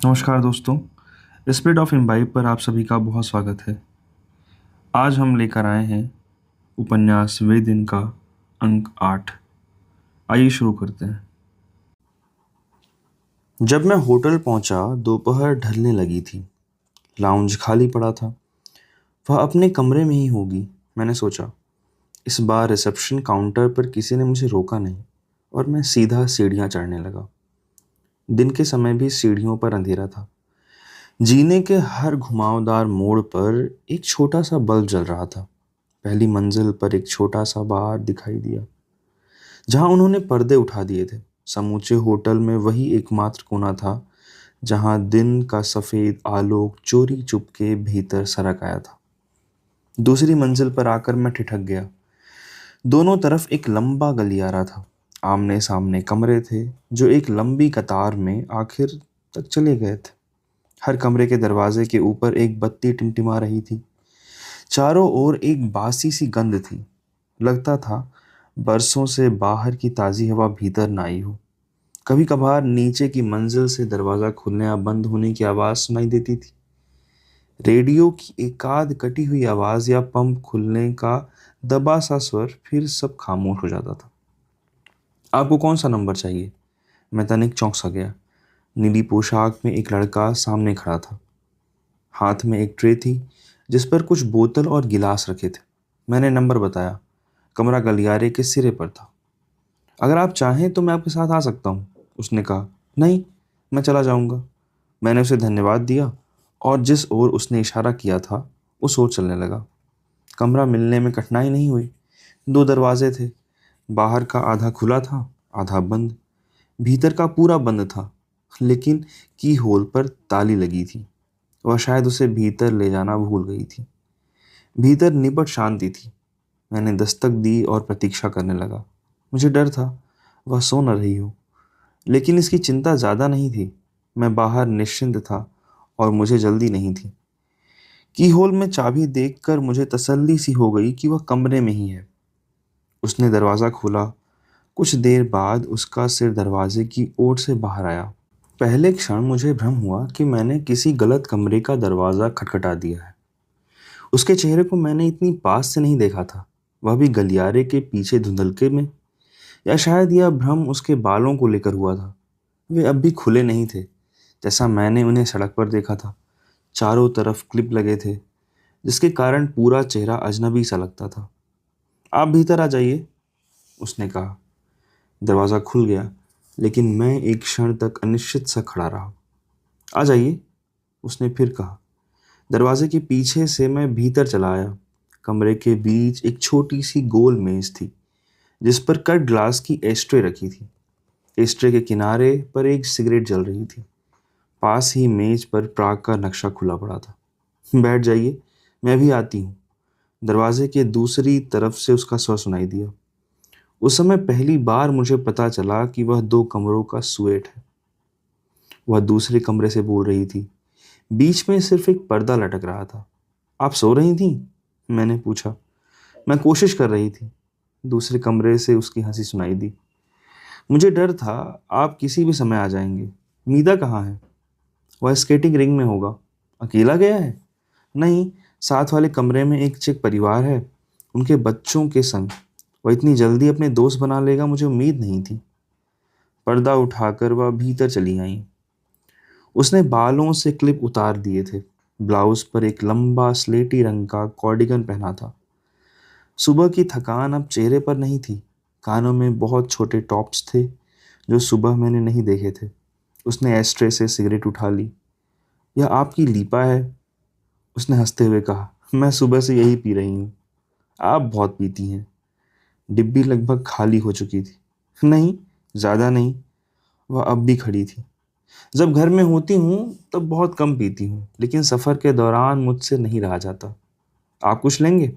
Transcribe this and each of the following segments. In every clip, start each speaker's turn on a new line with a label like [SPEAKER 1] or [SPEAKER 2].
[SPEAKER 1] नमस्कार दोस्तों। Spirit of imbibe पर आप सभी का बहुत स्वागत है। आज हम लेकर आए हैं उपन्यास वे दिन का अंक 8। आइए शुरू करते हैं।
[SPEAKER 2] जब मैं होटल पहुंचा, दोपहर ढलने लगी थी। लाउंज खाली पड़ा था। वह अपने कमरे में ही होगी, मैंने सोचा। इस बार रिसेप्शन काउंटर पर किसी ने मुझे रोका नहीं और मैं सीधा सीढ़ियां चढ़ने लगा। दिन के समय भी सीढ़ियों पर अंधेरा था। जीने के हर घुमावदार मोड़ पर एक छोटा सा बल्ब जल रहा था। पहली मंजिल पर एक छोटा सा बार दिखाई दिया जहां उन्होंने पर्दे उठा दिए थे। समूचे होटल में वही एकमात्र कोना था जहां दिन का सफेद आलोक चोरी चुपके भीतर सरक आया था। दूसरी मंजिल पर आकर मैं ठिठक गया। दोनों तरफ एक लंबा गलियारा था। आमने सामने कमरे थे जो एक लंबी कतार में आखिर तक चले गए थे। हर कमरे के दरवाजे के ऊपर एक बत्ती टिमटिमा रही थी। चारों ओर एक बासी सी गंध थी। लगता था बरसों से बाहर की ताजी हवा भीतर न आई हो। कभी कभार नीचे की मंजिल से दरवाजा खुलने या बंद होने की आवाज सुनाई देती थी। रेडियो की एकाध कटी हुई आवाज या पंप खुलने का दबा सा स्वर, फिर सब खामोश हो जाता था। आपको कौन सा नंबर चाहिए? मैं तनिक चौंक सा गया। नीली पोशाक में एक लड़का सामने खड़ा था। हाथ में एक ट्रे थी जिस पर कुछ बोतल और गिलास रखे थे। मैंने नंबर बताया। कमरा गलियारे के सिरे पर था। अगर आप चाहें तो मैं आपके साथ आ सकता हूँ, उसने कहा। नहीं, मैं चला जाऊंगा। मैंने उसे धन्यवाद दिया और जिस ओर उसने इशारा किया था उस ओर चलने लगा। कमरा मिलने में कठिनाई नहीं हुई। दो दरवाजे थे। बाहर का आधा खुला था, आधा बंद। भीतर का पूरा बंद था, लेकिन की होल पर ताली लगी थी। वह शायद उसे भीतर ले जाना भूल गई थी। भीतर निपट शांति थी। मैंने दस्तक दी और प्रतीक्षा करने लगा। मुझे डर था वह सो न रही हो, लेकिन इसकी चिंता ज़्यादा नहीं थी। मैं बाहर निश्चिंत था और मुझे जल्दी नहीं थी। की होल में चाबी देखकर मुझे तसल्ली सी हो गई कि वह कमरे में ही है। उसने दरवाज़ा खोला। कुछ देर बाद उसका सिर दरवाजे की ओर से बाहर आया। पहले क्षण मुझे भ्रम हुआ कि मैंने किसी गलत कमरे का दरवाज़ा खटखटा दिया है। उसके चेहरे को मैंने इतनी पास से नहीं देखा था, वह भी गलियारे के पीछे धुंधलके में। या शायद यह भ्रम उसके बालों को लेकर हुआ था। वे अब भी खुले नहीं थे जैसा मैंने उन्हें सड़क पर देखा था। चारों तरफ क्लिप लगे थे जिसके कारण पूरा चेहरा अजनबी सा लगता था। आप भीतर आ जाइए, उसने कहा। दरवाज़ा खुल गया, लेकिन मैं एक क्षण तक अनिश्चित सा खड़ा रहा। आ जाइए, उसने फिर कहा। दरवाजे के पीछे से मैं भीतर चला आया। कमरे के बीच एक छोटी सी गोल मेज थी जिस पर कट ग्लास की एस्ट्रे रखी थी। एस्ट्रे के किनारे पर एक सिगरेट जल रही थी। पास ही मेज पर प्राग का नक्शा खुला पड़ा था। बैठ जाइए, मैं भी आती हूँ। दरवाजे के दूसरी तरफ से उसका स्वर सुनाई दिया। उस समय पहली बार मुझे पता चला कि वह दो कमरों का सुएट है। वह दूसरे कमरे से बोल रही थी। बीच में सिर्फ एक पर्दा लटक रहा था। आप सो रही थी? मैंने पूछा। मैं कोशिश कर रही थी। दूसरे कमरे से उसकी हंसी सुनाई दी। मुझे डर था आप किसी भी समय आ जाएंगे। मीदा कहाँ है? वह स्केटिंग रिंग में होगा। अकेला गया है? नहीं, साथ वाले कमरे में एक चेक परिवार है, उनके बच्चों के संग। वह इतनी जल्दी अपने दोस्त बना लेगा, मुझे उम्मीद नहीं थी। पर्दा उठाकर वह भीतर चली आई। उसने बालों से क्लिप उतार दिए थे। ब्लाउज पर एक लंबा स्लेटी रंग का कार्डिगन पहना था। सुबह की थकान अब चेहरे पर नहीं थी। कानों में बहुत छोटे टॉप्स थे जो सुबह मैंने नहीं देखे थे। उसने एस्ट्रे से सिगरेट उठा ली। यह आपकी लीपा है, उसने हंसते हुए कहा। मैं सुबह से यही पी रही हूँ। आप बहुत पीती हैं। डिब्बी लगभग खाली हो चुकी थी। नहीं, ज़्यादा नहीं। वह अब भी खड़ी थी। जब घर में होती हूँ तब बहुत कम पीती हूँ, लेकिन सफ़र के दौरान मुझसे नहीं रहा जाता। आप कुछ लेंगे?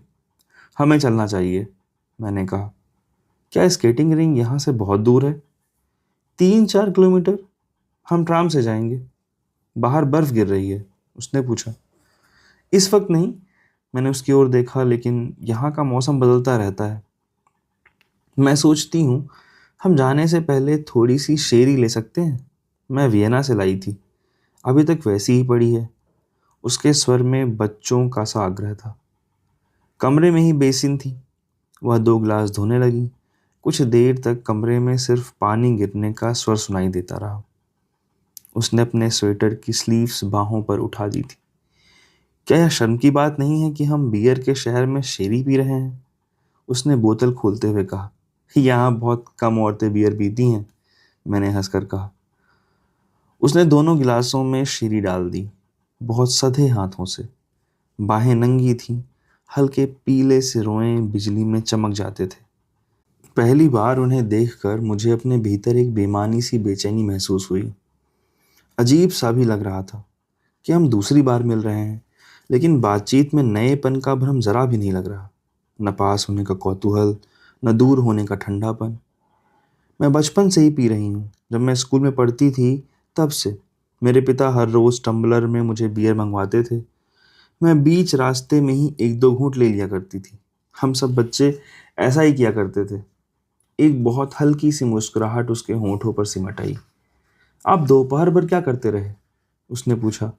[SPEAKER 2] हमें चलना चाहिए, मैंने कहा। क्या स्केटिंग रिंग यहाँ से बहुत दूर है? 3-4 किलोमीटर। हम ट्राम से जाएंगे। बाहर बर्फ गिर रही है, उसने पूछा। इस वक्त नहीं, मैंने उसकी ओर देखा, लेकिन यहाँ का मौसम बदलता रहता है। मैं सोचती हूँ हम जाने से पहले थोड़ी सी शेरी ले सकते हैं। मैं वियना से लाई थी। अभी तक वैसी ही पड़ी है। उसके स्वर में बच्चों का सा आग्रह था। कमरे में ही बेसिन थी। वह 2 गिलास धोने लगी। कुछ देर तक कमरे में सिर्फ पानी गिरने का स्वर सुनाई देता रहा। उसने अपने स्वेटर की स्लीव्स बाहों पर उठा दी थी। क्या यह शर्म की बात नहीं है कि हम बियर के शहर में शेरी पी रहे हैं? उसने बोतल खोलते हुए कहा। यहाँ बहुत कम औरतें बियर पीती हैं, मैंने हंसकर कहा। उसने दोनों गिलासों में शीरी डाल दी, बहुत सधे हाथों से। बाहें नंगी थीं, हल्के पीले से रोएं बिजली में चमक जाते थे। पहली बार उन्हें देखकर मुझे अपने भीतर एक बेमानी सी बेचैनी महसूस हुई। अजीब सा भी लग रहा था कि हम दूसरी बार मिल रहे हैं, लेकिन बातचीत में नएपन का भ्रम जरा भी नहीं लग रहा। न पास होने का कौतूहल, न दूर होने का ठंडापन। मैं बचपन से ही पी रही हूँ। जब मैं स्कूल में पढ़ती थी तब से। मेरे पिता हर रोज टम्बलर में मुझे बियर मंगवाते थे। मैं बीच रास्ते में ही 1-2 घूंट ले लिया करती थी। हम सब बच्चे ऐसा ही किया करते थे। एक बहुत हल्की सी मुस्कुराहट उसके होंठों पर सिमट आई। आप दोपहर भर क्या करते रहे? उसने पूछा।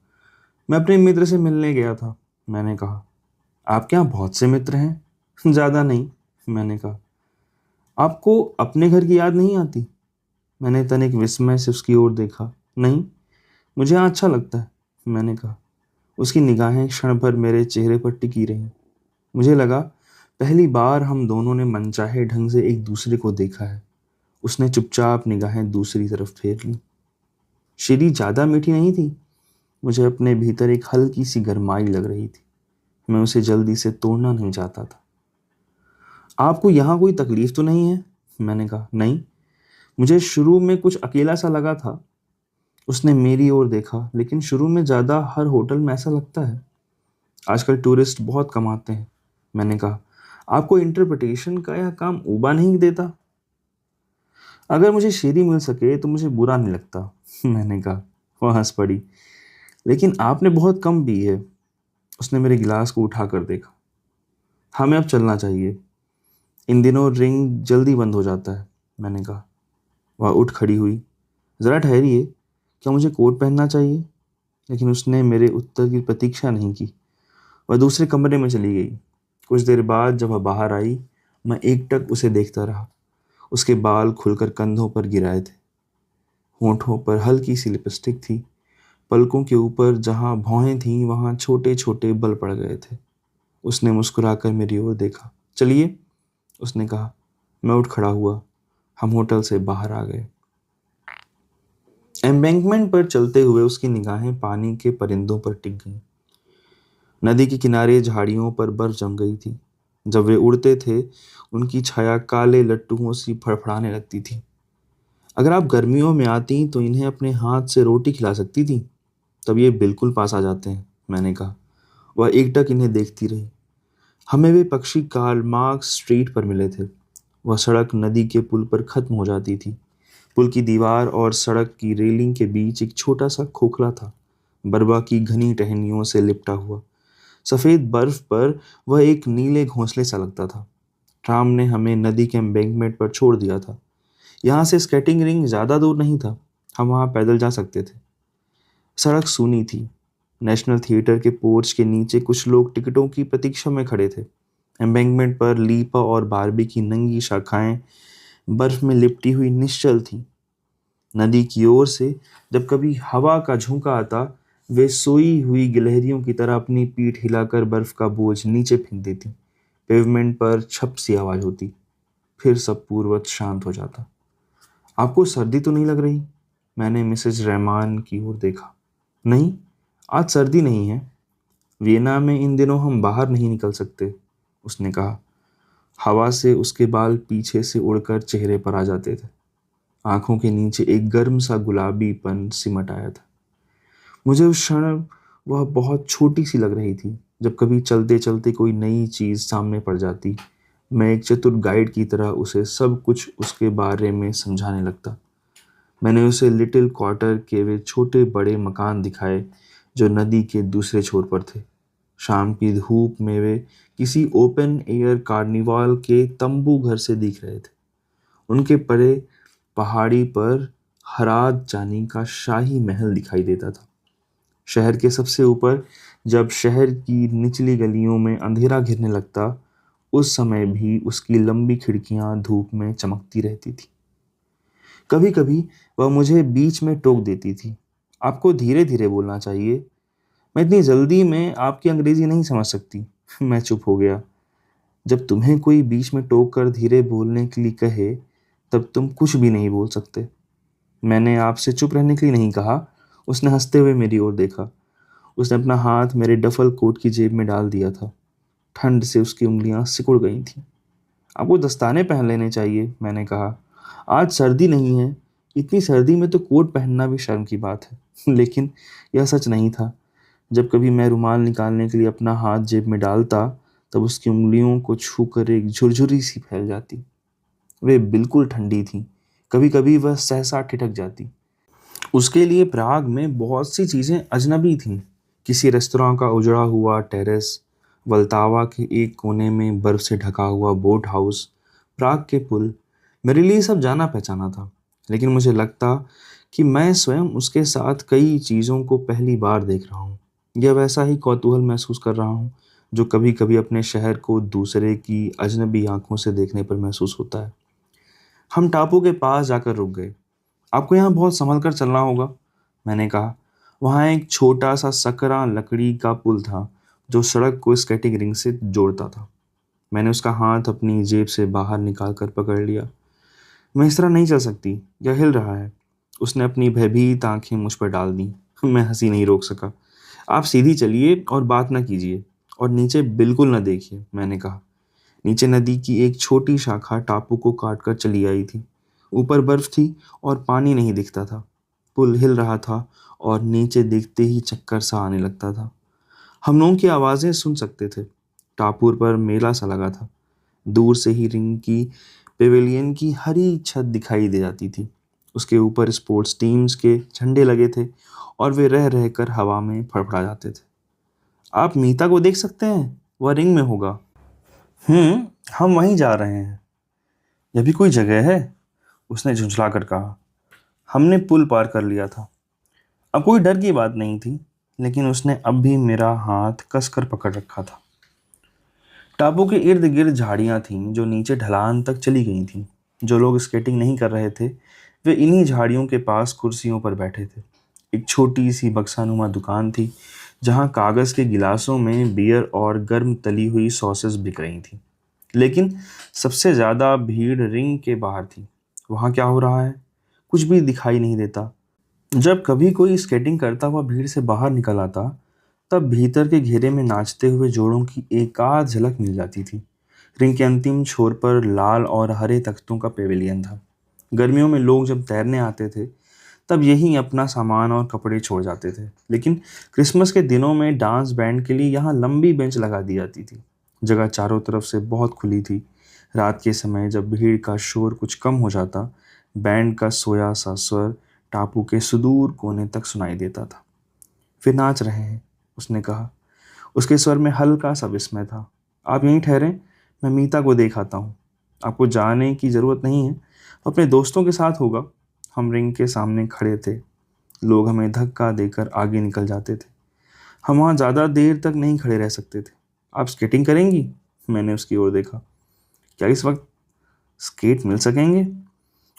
[SPEAKER 2] मैं अपने मित्र से मिलने गया था, मैंने कहा। आपके यहाँ बहुत से मित्र हैं? ज़्यादा नहीं, मैंने कहा। आपको अपने घर की याद नहीं आती? मैंने तनिक विस्मय से उसकी ओर देखा। नहीं, मुझे यहाँ अच्छा लगता है, मैंने कहा। उसकी निगाहें क्षण भर मेरे चेहरे पर टिकी रहीं। मुझे लगा पहली बार हम दोनों ने मनचाहे ढंग से एक दूसरे को देखा है। उसने चुपचाप निगाहें दूसरी तरफ फेर ली। शीरी ज़्यादा मीठी नहीं थी। मुझे अपने भीतर एक हल्की सी गरमाई लग रही थी। मैं उसे जल्दी से तोड़ना नहीं चाहता था। आपको यहाँ कोई तकलीफ तो नहीं है? मैंने कहा। नहीं। मुझे शुरू में कुछ अकेला सा लगा था। उसने मेरी ओर देखा। लेकिन शुरू में ज़्यादा हर होटल में ऐसा लगता है। आजकल टूरिस्ट बहुत कम आते हैं, मैंने कहा। आपको इंटरप्रिटेशन का यह काम ऊबा नहीं देता? अगर मुझे शेरी मिल सके तो मुझे बुरा नहीं लगता, मैंने कहा। वह हंस पड़ी। लेकिन आपने बहुत कम पी है। उसने मेरे गिलास को उठा कर देखा। हमें अब चलना चाहिए। इन दिनों रिंग जल्दी बंद हो जाता है, मैंने कहा। वह उठ खड़ी हुई। ज़रा ठहरिए, क्या मुझे कोट पहनना चाहिए? लेकिन उसने मेरे उत्तर की प्रतीक्षा नहीं की। वह दूसरे कमरे में चली गई। कुछ देर बाद जब वह बाहर आई, मैं एकटक उसे देखता रहा। उसके बाल खुलकर कंधों पर गिराए थे। होंठों पर हल्की सी लिपस्टिक थी। पलकों के ऊपर जहाँ भौहें थीं वहाँ छोटे छोटे बल पड़ गए थे। उसने मुस्कुराकर मेरी ओर देखा। चलिए, उसने कहा। मैं उठ खड़ा हुआ। हम होटल से बाहर आ गए। एम्बैंकमेंट पर चलते हुए उसकी निगाहें पानी के परिंदों पर टिक गईं। नदी के किनारे झाड़ियों पर बर्फ जम गई थी। जब वे उड़ते थे, उनकी छाया काले लट्टुओं सी फड़फड़ाने लगती थी। अगर आप गर्मियों में आती तो इन्हें अपने हाथ से रोटी खिला सकती थी। तब ये बिल्कुल पास आ जाते हैं, मैंने कहा। वह एकटक इन्हें देखती रही। हमें वे पक्षी कार्ल मार्क्स स्ट्रीट पर मिले थे। वह सड़क नदी के पुल पर खत्म हो जाती थी। पुल की दीवार और सड़क की रेलिंग के बीच एक छोटा सा खोखला था, बर्बा की घनी टहनियों से लिपटा हुआ। सफ़ेद बर्फ पर वह एक नीले घोंसले सा लगता था। ट्राम ने हमें नदी के एम्बैंकमेंट पर छोड़ दिया था। यहाँ से स्केटिंग रिंग ज़्यादा दूर नहीं था। हम वहाँ पैदल जा सकते थे। सड़क सूनी थी। नेशनल थिएटर के पोर्च के नीचे कुछ लोग टिकटों की प्रतीक्षा में खड़े थे। एम्बैंकमेंट पर लीपा और बारबी की नंगी शाखाएं बर्फ में लिपटी हुई निश्चल थीं। नदी की ओर से जब कभी हवा का झोंका आता, वे सोई हुई गिलहरियों की तरह अपनी पीठ हिलाकर बर्फ का बोझ नीचे फेंक देती। पेवमेंट पर छप सी आवाज होती। फिर सब पूर्ववत शांत हो जाता। आपको सर्दी तो नहीं लग रही? मैंने मिसेज रहमान की ओर देखा। नहीं, आज सर्दी नहीं है। वियना में इन दिनों हम बाहर नहीं निकल सकते, उसने कहा। हवा से उसके बाल पीछे से उड़कर चेहरे पर आ जाते थे। आंखों के नीचे एक गर्म सा गुलाबीपन सिमट आया था। मुझे उस क्षण वह बहुत छोटी सी लग रही थी। जब कभी चलते चलते कोई नई चीज़ सामने पड़ जाती, मैं एक चतुर गाइड की तरह उसे सब कुछ उसके बारे में समझाने लगता। मैंने उसे लिटिल क्वार्टर के वे छोटे बड़े मकान दिखाए जो नदी के दूसरे छोर पर थे। शाम की धूप में वे किसी ओपन एयर कार्निवाल के तंबू घर से दिख रहे थे। उनके परे पहाड़ी पर हरात जानी का शाही महल दिखाई देता था। शहर के सबसे ऊपर जब शहर की निचली गलियों में अंधेरा घिरने लगता, उस समय भी उसकी लंबी खिड़कियां धूप में चमकती रहती थी। कभी कभी वह मुझे बीच में टोक देती थी, आपको धीरे धीरे बोलना चाहिए, मैं इतनी जल्दी में आपकी अंग्रेजी नहीं समझ सकती। मैं चुप हो गया। जब तुम्हें कोई बीच में टोक कर धीरे बोलने के लिए कहे, तब तुम कुछ भी नहीं बोल सकते। मैंने आपसे चुप रहने के लिए नहीं कहा। उसने हंसते हुए मेरी ओर देखा। उसने अपना हाथ मेरे डफल कोट की जेब में डाल दिया था। ठंड से उसकी उंगलियां सिकुड़ गई थीं। आपको दस्ताने पहन लेने चाहिए, मैंने कहा। आज सर्दी नहीं है। इतनी सर्दी में तो कोट पहनना भी शर्म की बात है। लेकिन यह सच नहीं था। जब कभी मैं रुमाल निकालने के लिए अपना हाथ जेब में डालता, तब उसकी उंगलियों को छूकर एक झुरझुरी सी फैल जाती। वे बिल्कुल ठंडी थीं। कभी कभी वह सहसा ठिठक जाती। उसके लिए प्राग में बहुत सी चीज़ें अजनबी थीं। किसी रेस्तरां का उजड़ा हुआ टेरेस, वल्तावा के एक कोने में बर्फ से ढका हुआ बोट हाउस, प्राग के पुल, मेरे लिए सब जाना पहचाना था। लेकिन मुझे लगता कि मैं स्वयं उसके साथ कई चीज़ों को पहली बार देख रहा हूँ। यह वैसा ही कौतूहल महसूस कर रहा हूँ जो कभी कभी अपने शहर को दूसरे की अजनबी आंखों से देखने पर महसूस होता है। हम टापू के पास जाकर रुक गए। आपको यहाँ बहुत संभल कर चलना होगा, मैंने कहा। वहाँ एक छोटा सा सकरा लकड़ी का पुल था जो सड़क को स्केटिंग रिंग से जोड़ता था। मैंने उसका हाथ अपनी जेब से बाहर निकाल कर पकड़ लिया। मैं इस तरह नहीं चल सकती, यह हिल रहा है। उसने अपनी भयभीत आंखें मुझ पर डाल दी। मैं हंसी नहीं रोक सका। आप सीधी चलिए और बात न कीजिए, और नीचे बिल्कुल न देखिए, मैंने कहा। नीचे नदी की एक छोटी शाखा टापू को काट कर चली आई थी। ऊपर बर्फ थी और पानी नहीं दिखता था। पुल हिल रहा था और नीचे देखते ही चक्कर सा आने लगता था। हम लोगों की आवाज़ें सुन सकते थे। टापू पर मेला सा लगा था। दूर से ही रिंग की पेविलियन की हरी छत दिखाई दे जाती थी। उसके ऊपर स्पोर्ट्स टीम्स के झंडे लगे थे और वे रह रह कर हवा में फड़फड़ा जाते थे। आप मीता को देख सकते हैं, वह रिंग में होगा। हम वहीं जा रहे हैं। यह भी कोई जगह है, उसने झुंझला कर कहा। हमने पुल पार कर लिया था। अब कोई डर की बात नहीं थी, लेकिन उसने अब भी मेरा हाथ कसकर पकड़ रखा था। टापू के इर्द गिर्द झाड़ियाँ थीं जो नीचे ढलान तक चली गई थीं। जो लोग स्केटिंग नहीं कर रहे थे, वे इन्हीं झाड़ियों के पास कुर्सियों पर बैठे थे। एक छोटी सी बक्सानुमा दुकान थी जहाँ कागज़ के गिलासों में बियर और गर्म तली हुई सॉसेस बिक रही थी। लेकिन सबसे ज़्यादा भीड़ रिंग के बाहर थी। वहाँ क्या हो रहा है, कुछ भी दिखाई नहीं देता। जब कभी कोई स्केटिंग करता हुआ भीड़ से बाहर निकल आता, तब भीतर के घेरे में नाचते हुए जोड़ों की एकाध झलक मिल जाती थी। रिंग के अंतिम छोर पर लाल और हरे तख्तों का पेविलियन था। गर्मियों में लोग जब तैरने आते थे, तब यहीं अपना सामान और कपड़े छोड़ जाते थे। लेकिन क्रिसमस के दिनों में डांस बैंड के लिए यहाँ लंबी बेंच लगा दी जाती थी। जगह चारों तरफ से बहुत खुली थी। रात के समय जब भीड़ का शोर कुछ कम हो जाता, बैंड का सोया सा स्वर टापू के सुदूर कोने तक सुनाई देता था। फिर नाच रहे हैं, उसने कहा। उसके स्वर में हल्का सा विस्मय था। आप यहीं ठहरें, मैं मीता को देख आता हूँ। आपको जाने की ज़रूरत नहीं है, अपने दोस्तों के साथ होगा। हम रिंग के सामने खड़े थे। लोग हमें धक्का देकर आगे निकल जाते थे। हम वहाँ ज़्यादा देर तक नहीं खड़े रह सकते थे। आप स्केटिंग करेंगी, मैंने उसकी ओर देखा। क्या इस वक्त स्केट मिल सकेंगे,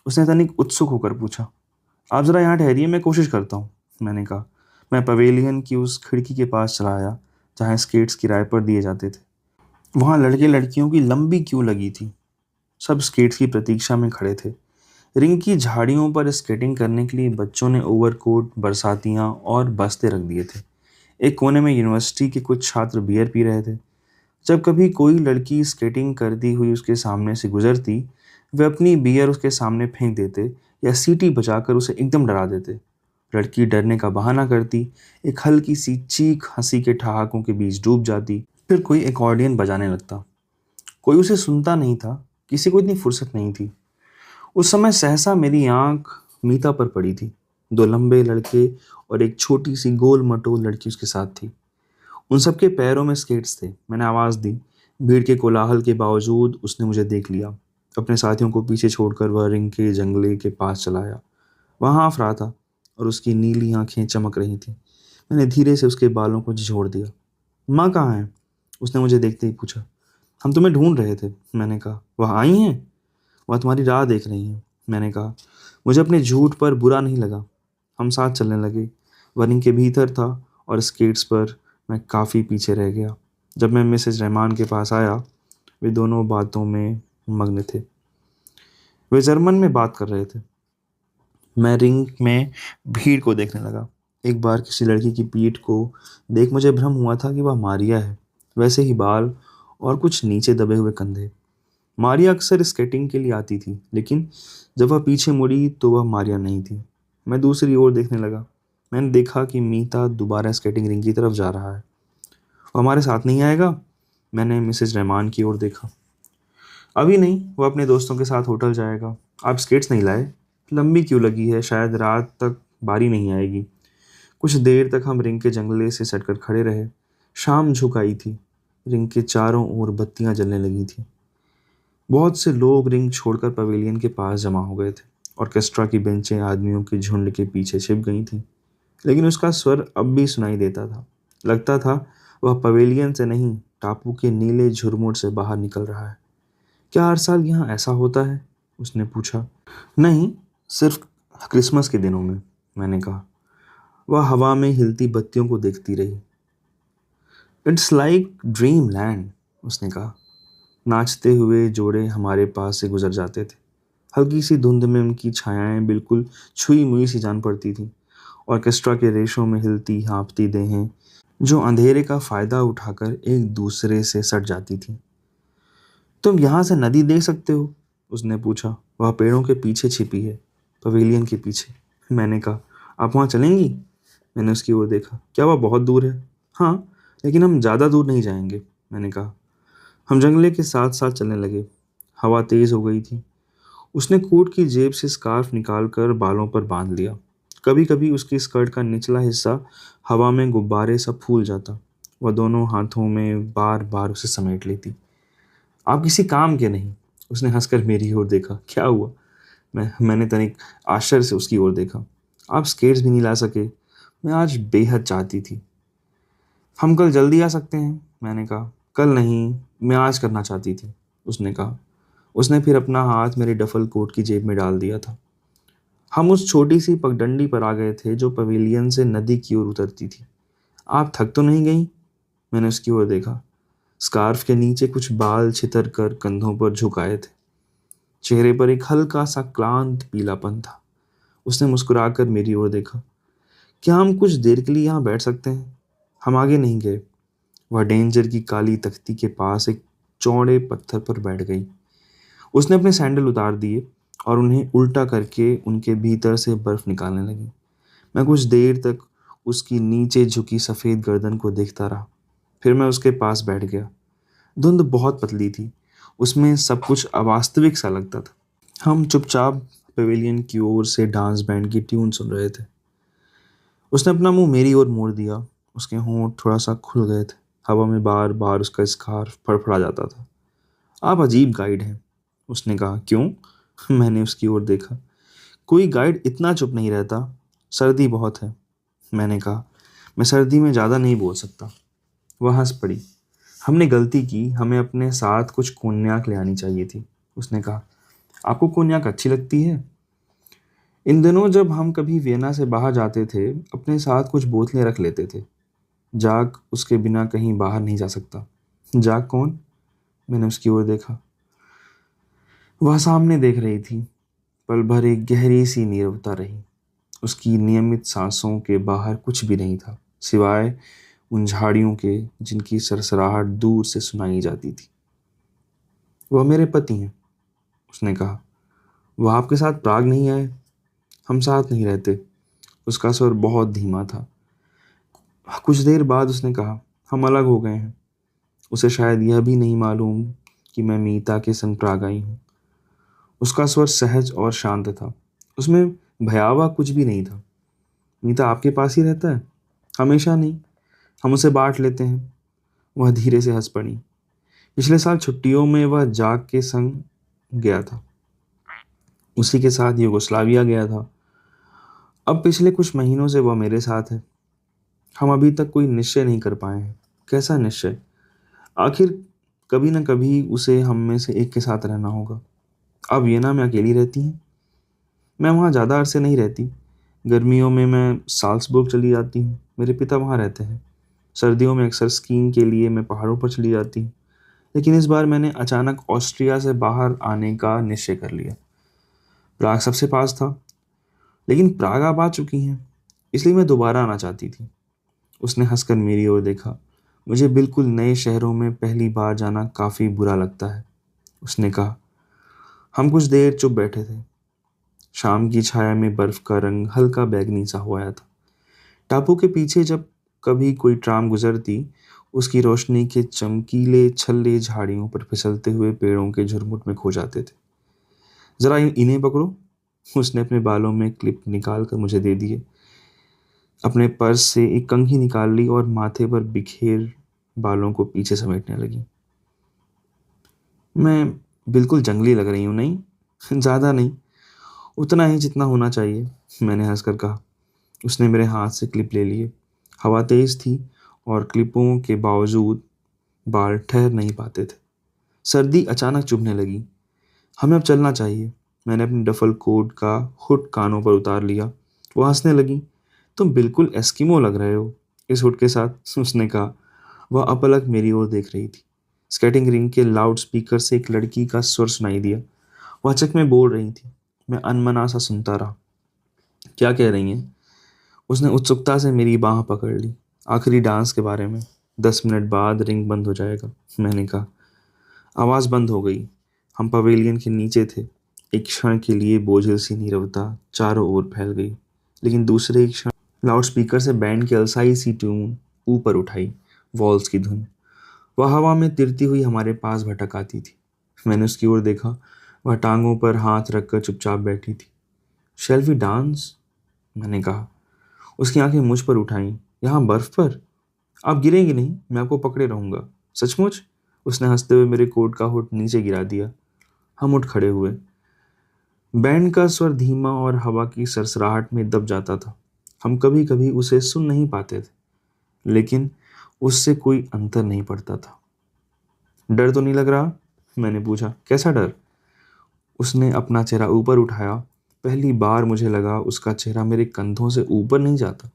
[SPEAKER 2] उसने तनिक उत्सुक होकर पूछा। आप ज़रा यहाँ ठहरिए, मैं कोशिश करता हूँ, मैंने कहा। मैं पवेलियन की उस खिड़की के पास चला आया जहाँ स्केट्स किराए पर दिए जाते थे। वहाँ लड़के लड़कियों की लंबी क्यू लगी थी। सब स्केट्स की प्रतीक्षा में खड़े थे। रिंग की झाड़ियों पर स्केटिंग करने के लिए बच्चों ने ओवरकोट, बरसातियाँ और बस्ते रख दिए थे। एक कोने में यूनिवर्सिटी के कुछ छात्र बियर पी रहे थे। जब कभी कोई लड़की स्केटिंग करती हुई उसके सामने से गुजरती, वे अपनी बियर उसके सामने फेंक देते या सीटी बजाकर उसे एकदम डरा देते। लड़की डरने का बहाना करती, एक हल्की सी चीख हंसी के ठहाकों के बीच डूब जाती, फिर कोई एकॉर्डियन बजाने लगता। कोई उसे सुनता नहीं था, किसी को इतनी फुर्सत नहीं थी। उस समय सहसा मेरी आंख मीता पर पड़ी थी। दो लंबे लड़के और एक छोटी सी गोल मटोल लड़की उसके साथ थी। उन सबके पैरों में स्केट्स थे। मैंने आवाज़ दी। भीड़ के कोलाहल के बावजूद उसने मुझे देख लिया। अपने साथियों को पीछे छोड़कर वह रिंग के जंगले के पास चला आया। वह हाँफ रहा था और उसकी नीली आंखें चमक रही थीं। मैंने धीरे से उसके बालों को झिझोड़ दिया। माँ कहाँ है? उसने मुझे देखते ही पूछा। हम तुम्हें ढूंढ रहे थे, मैंने कहा। वह आई हैं? वह तुम्हारी राह देख रही हैं, मैंने कहा। मुझे अपने झूठ पर बुरा नहीं लगा। हम साथ चलने लगे। वह रिंग के भीतर था और स्केट्स पर मैं काफ़ी पीछे रह गया। जब मैं मिसेज रहमान के पास आया, वे दोनों बातों में मग्न थे। वे जर्मन में बात कर रहे थे। मैं रिंग में भीड़ को देखने लगा। एक बार किसी लड़की की पीठ को देख मुझे भ्रम हुआ था कि वह मारिया है। वैसे ही बाल और कुछ नीचे दबे हुए कंधे। मारिया अक्सर स्केटिंग के लिए आती थी, लेकिन जब वह पीछे मुड़ी तो वह मारिया नहीं थी। मैं दूसरी ओर देखने लगा। मैंने देखा कि मीता दोबारा स्केटिंग रिंग की तरफ जा रहा है। वो हमारे साथ नहीं आएगा? मैंने मिसेज रहमान की ओर देखा। अभी नहीं, वो अपने दोस्तों के साथ होटल जाएगा। आप स्केट्स नहीं लाए? लंबी क्यों लगी है, शायद रात तक बारी नहीं आएगी। कुछ देर तक हम रिंग के जंगले से सटकर खड़े रहे। शाम झुक आई थी। रिंग के चारों ओर बत्तियां जलने लगी थी। बहुत से लोग रिंग छोड़कर पवेलियन के पास जमा हो गए थे। ऑर्केस्ट्रा की बेंचें आदमियों के झुंड के पीछे छिप गई थीं, लेकिन उसका स्वर अब भी सुनाई देता था। लगता था वह पवेलियन से नहीं, टापू के नीले झुरमुट से बाहर निकल रहा है। क्या हर साल यहाँ ऐसा होता है? उसने पूछा। नहीं, सिर्फ क्रिसमस के दिनों में, मैंने कहा। वह हवा में हिलती बत्तियों को देखती रही। इट्स लाइक ड्रीम लैंड, उसने कहा। नाचते हुए जोड़े हमारे पास से गुजर जाते थे। हल्की सी धुंध में उनकी छायाएं बिल्कुल छुई मुई सी जान पड़ती थी। ऑर्केस्ट्रा के रेशों में हिलती हाँफती देहें जो अंधेरे का फायदा उठाकर एक दूसरे से सट जाती थी। तुम यहाँ से नदी देख सकते हो? उसने पूछा। वह पेड़ों के पीछे छिपी है, पवेलियन के पीछे, मैंने कहा। आप वहाँ चलेंगी? मैंने उसकी ओर देखा। क्या वह बहुत दूर है? हाँ, लेकिन हम ज़्यादा दूर नहीं जाएंगे, मैंने कहा। हम जंगले के साथ साथ चलने लगे। हवा तेज हो गई थी। उसने कोट की जेब से स्कार्फ निकालकर बालों पर बांध लिया। कभी कभी उसकी स्कर्ट का निचला हिस्सा हवा में गुब्बारे सा फूल जाता। वह दोनों हाथों में बार बार उसे समेट लेती। आप किसी काम के नहीं, उसने हंसकर मेरी ओर देखा। क्या हुआ? मैंने तनिक आश्चर्य से उसकी ओर देखा। आप स्केट्स भी नहीं ला सके? मैं आज बेहद चाहती थी। हम कल जल्दी आ सकते हैं, मैंने कहा। कल नहीं, मैं आज करना चाहती थी, उसने कहा। उसने फिर अपना हाथ मेरे डफल कोट की जेब में डाल दिया था। हम उस छोटी सी पगडंडी पर आ गए थे जो पवेलियन से नदी की ओर उतरती थी। आप थक तो नहीं गई? मैंने उसकी ओर देखा। स्कार्फ के नीचे कुछ बाल छितर कर कंधों पर झुकाए थे। चेहरे पर एक हल्का सा क्लांत पीलापन था। उसने मुस्कुराकर मेरी ओर देखा। क्या हम कुछ देर के लिए यहाँ बैठ सकते हैं? हम आगे नहीं गए। वह डेंजर की काली तख्ती के पास एक चौड़े पत्थर पर बैठ गई। उसने अपने सैंडल उतार दिए और उन्हें उल्टा करके उनके भीतर से बर्फ निकालने लगी। मैं कुछ देर तक उसकी नीचे झुकी सफ़ेद गर्दन को देखता रहा। फिर मैं उसके पास बैठ गया। धुंध बहुत पतली थी। उसमें सब कुछ अवास्तविक सा लगता था। हम चुपचाप पवेलियन की ओर से डांस बैंड की ट्यून सुन रहे थे। उसने अपना मुंह मेरी ओर मोड़ दिया। उसके होंठ थोड़ा सा खुल गए थे। हवा में बार बार उसका स्कार्फ फड़फड़ा जाता था। आप अजीब गाइड हैं, उसने कहा। क्यों? मैंने उसकी ओर देखा। कोई गाइड इतना चुप नहीं रहता। सर्दी बहुत है, मैंने कहा। मैं सर्दी में ज़्यादा नहीं बोल सकता। वह हंस पड़ी। हमने गलती की, हमें अपने साथ कुछ कोन्याक ले आनी चाहिए थी, उसने कहा। आपको कोन्याक अच्छी लगती है? इन दिनों जब हम कभी वियना से बाहर जाते थे, अपने साथ कुछ बोतलें रख लेते थे। जाक उसके बिना कहीं बाहर नहीं जा सकता। जाक कौन? मैंने उसकी ओर देखा। वह सामने देख रही थी। पल भर एक गहरी सी नीरवता रही। उसकी नियमित सांसों के बाहर कुछ भी नहीं था, सिवाय उन झाड़ियों के जिनकी सरसराहट दूर से सुनाई जाती थी। वह मेरे पति हैं, उसने कहा। वह आपके साथ प्राग नहीं आए? हम साथ नहीं रहते। उसका स्वर बहुत धीमा था। कुछ देर बाद उसने कहा, हम अलग हो गए हैं। उसे शायद यह भी नहीं मालूम कि मैं मीता के संग प्राग आई हूँ। उसका स्वर सहज और शांत था। उसमें भयावह कुछ भी नहीं था। मीता आपके पास ही रहता है? हमेशा नहीं, हम उसे बांट लेते हैं। वह धीरे से हंस पड़ी। पिछले साल छुट्टियों में वह जाक के संग गया था। उसी के साथ यूगोस्लाविया गया था। अब पिछले कुछ महीनों से वह मेरे साथ है। हम अभी तक कोई निश्चय नहीं कर पाए हैं। कैसा निश्चय? आखिर कभी न कभी उसे हम में से एक के साथ रहना होगा। अब वियना में अकेली रहती हैं? मैं वहाँ ज़्यादा अरसे नहीं रहती। गर्मियों में मैं साल्सबुर्ग चली जाती हूँ, मेरे पिता वहाँ रहते हैं। सर्दियों में अक्सर स्कीइंग के लिए मैं पहाड़ों पर चली जाती हूँ। लेकिन इस बार मैंने अचानक ऑस्ट्रिया से बाहर आने का निश्चय कर लिया। प्राग सबसे पास था, लेकिन प्राग आप आ चुकी हैं, इसलिए मैं दोबारा आना चाहती थी। उसने हंसकर मेरी ओर देखा। मुझे बिल्कुल नए शहरों में पहली बार जाना काफ़ी बुरा लगता है, उसने कहा। हम कुछ देर चुप बैठे थे। शाम की छाया में बर्फ का रंग हल्का बैंगनी सा हो आया था। टापू के पीछे जब कभी कोई ट्राम गुजरती, उसकी रोशनी के चमकीले छल्ले झाड़ियों पर फिसलते हुए पेड़ों के झुरमुट में खो जाते थे। जरा इन्हें पकड़ो। उसने अपने बालों में क्लिप निकाल कर मुझे दे दिए। अपने पर्स से एक कंघी निकाल ली और माथे पर बिखेर बालों को पीछे समेटने लगी। मैं बिल्कुल जंगली लग रही हूँ, नहीं? ज़्यादा नहीं, उतना ही जितना होना चाहिए, मैंने हंसकर कहा। उसने मेरे हाथ से क्लिप ले लिए। हवा तेज थी और क्लिपों के बावजूद बाल ठहर नहीं पाते थे। सर्दी अचानक चुभने लगी। हमें अब चलना चाहिए। मैंने अपने डफल कोट का हुड कानों पर उतार लिया। वो हंसने लगी। तुम बिल्कुल एस्किमो लग रहे हो इस हुड के साथ, उसने कहा। वह अपलक मेरी ओर देख रही थी। स्केटिंग रिंग के लाउड स्पीकर से एक लड़की का स्वर सुनाई दिया। वह चक में बोल रही थी। मैं अनमना सा सुनता रहा। क्या कह रही हैं? उसने उत्सुकता से मेरी बांह पकड़ ली। आखिरी डांस के बारे में। 10 मिनट बाद रिंग बंद हो जाएगा, मैंने कहा। आवाज़ बंद हो गई। हम पवेलियन के नीचे थे। एक क्षण के लिए बोझिल सी नीरवता चारों ओर फैल गई, लेकिन दूसरे ही क्षण लाउडस्पीकर से बैंड की अलसाई सी ट्यून ऊपर उठाई। वॉल्स की धुन। वह हवा में तिरती हुई हमारे पास भटक आती थी। मैंने उसकी ओर देखा। वह टांगों पर हाथ रखकर चुपचाप बैठी थी। Shall we dance? मैंने कहा। उसकी आंखें मुझ पर उठाईं। यहाँ बर्फ पर? आप गिरेंगी नहीं, मैं आपको पकड़े रहूंगा। सचमुच? उसने हंसते हुए मेरे कोट का हुड नीचे गिरा दिया। हम उठ खड़े हुए। बैंड का स्वर धीमा और हवा की सरसराहट में दब जाता था। हम कभी कभी उसे सुन नहीं पाते थे, लेकिन उससे कोई अंतर नहीं पड़ता था। डर तो नहीं लग रहा? मैंने पूछा। कैसा डर? उसने अपना चेहरा ऊपर उठाया। पहली बार मुझे लगा उसका चेहरा मेरे कंधों से ऊपर नहीं जाता।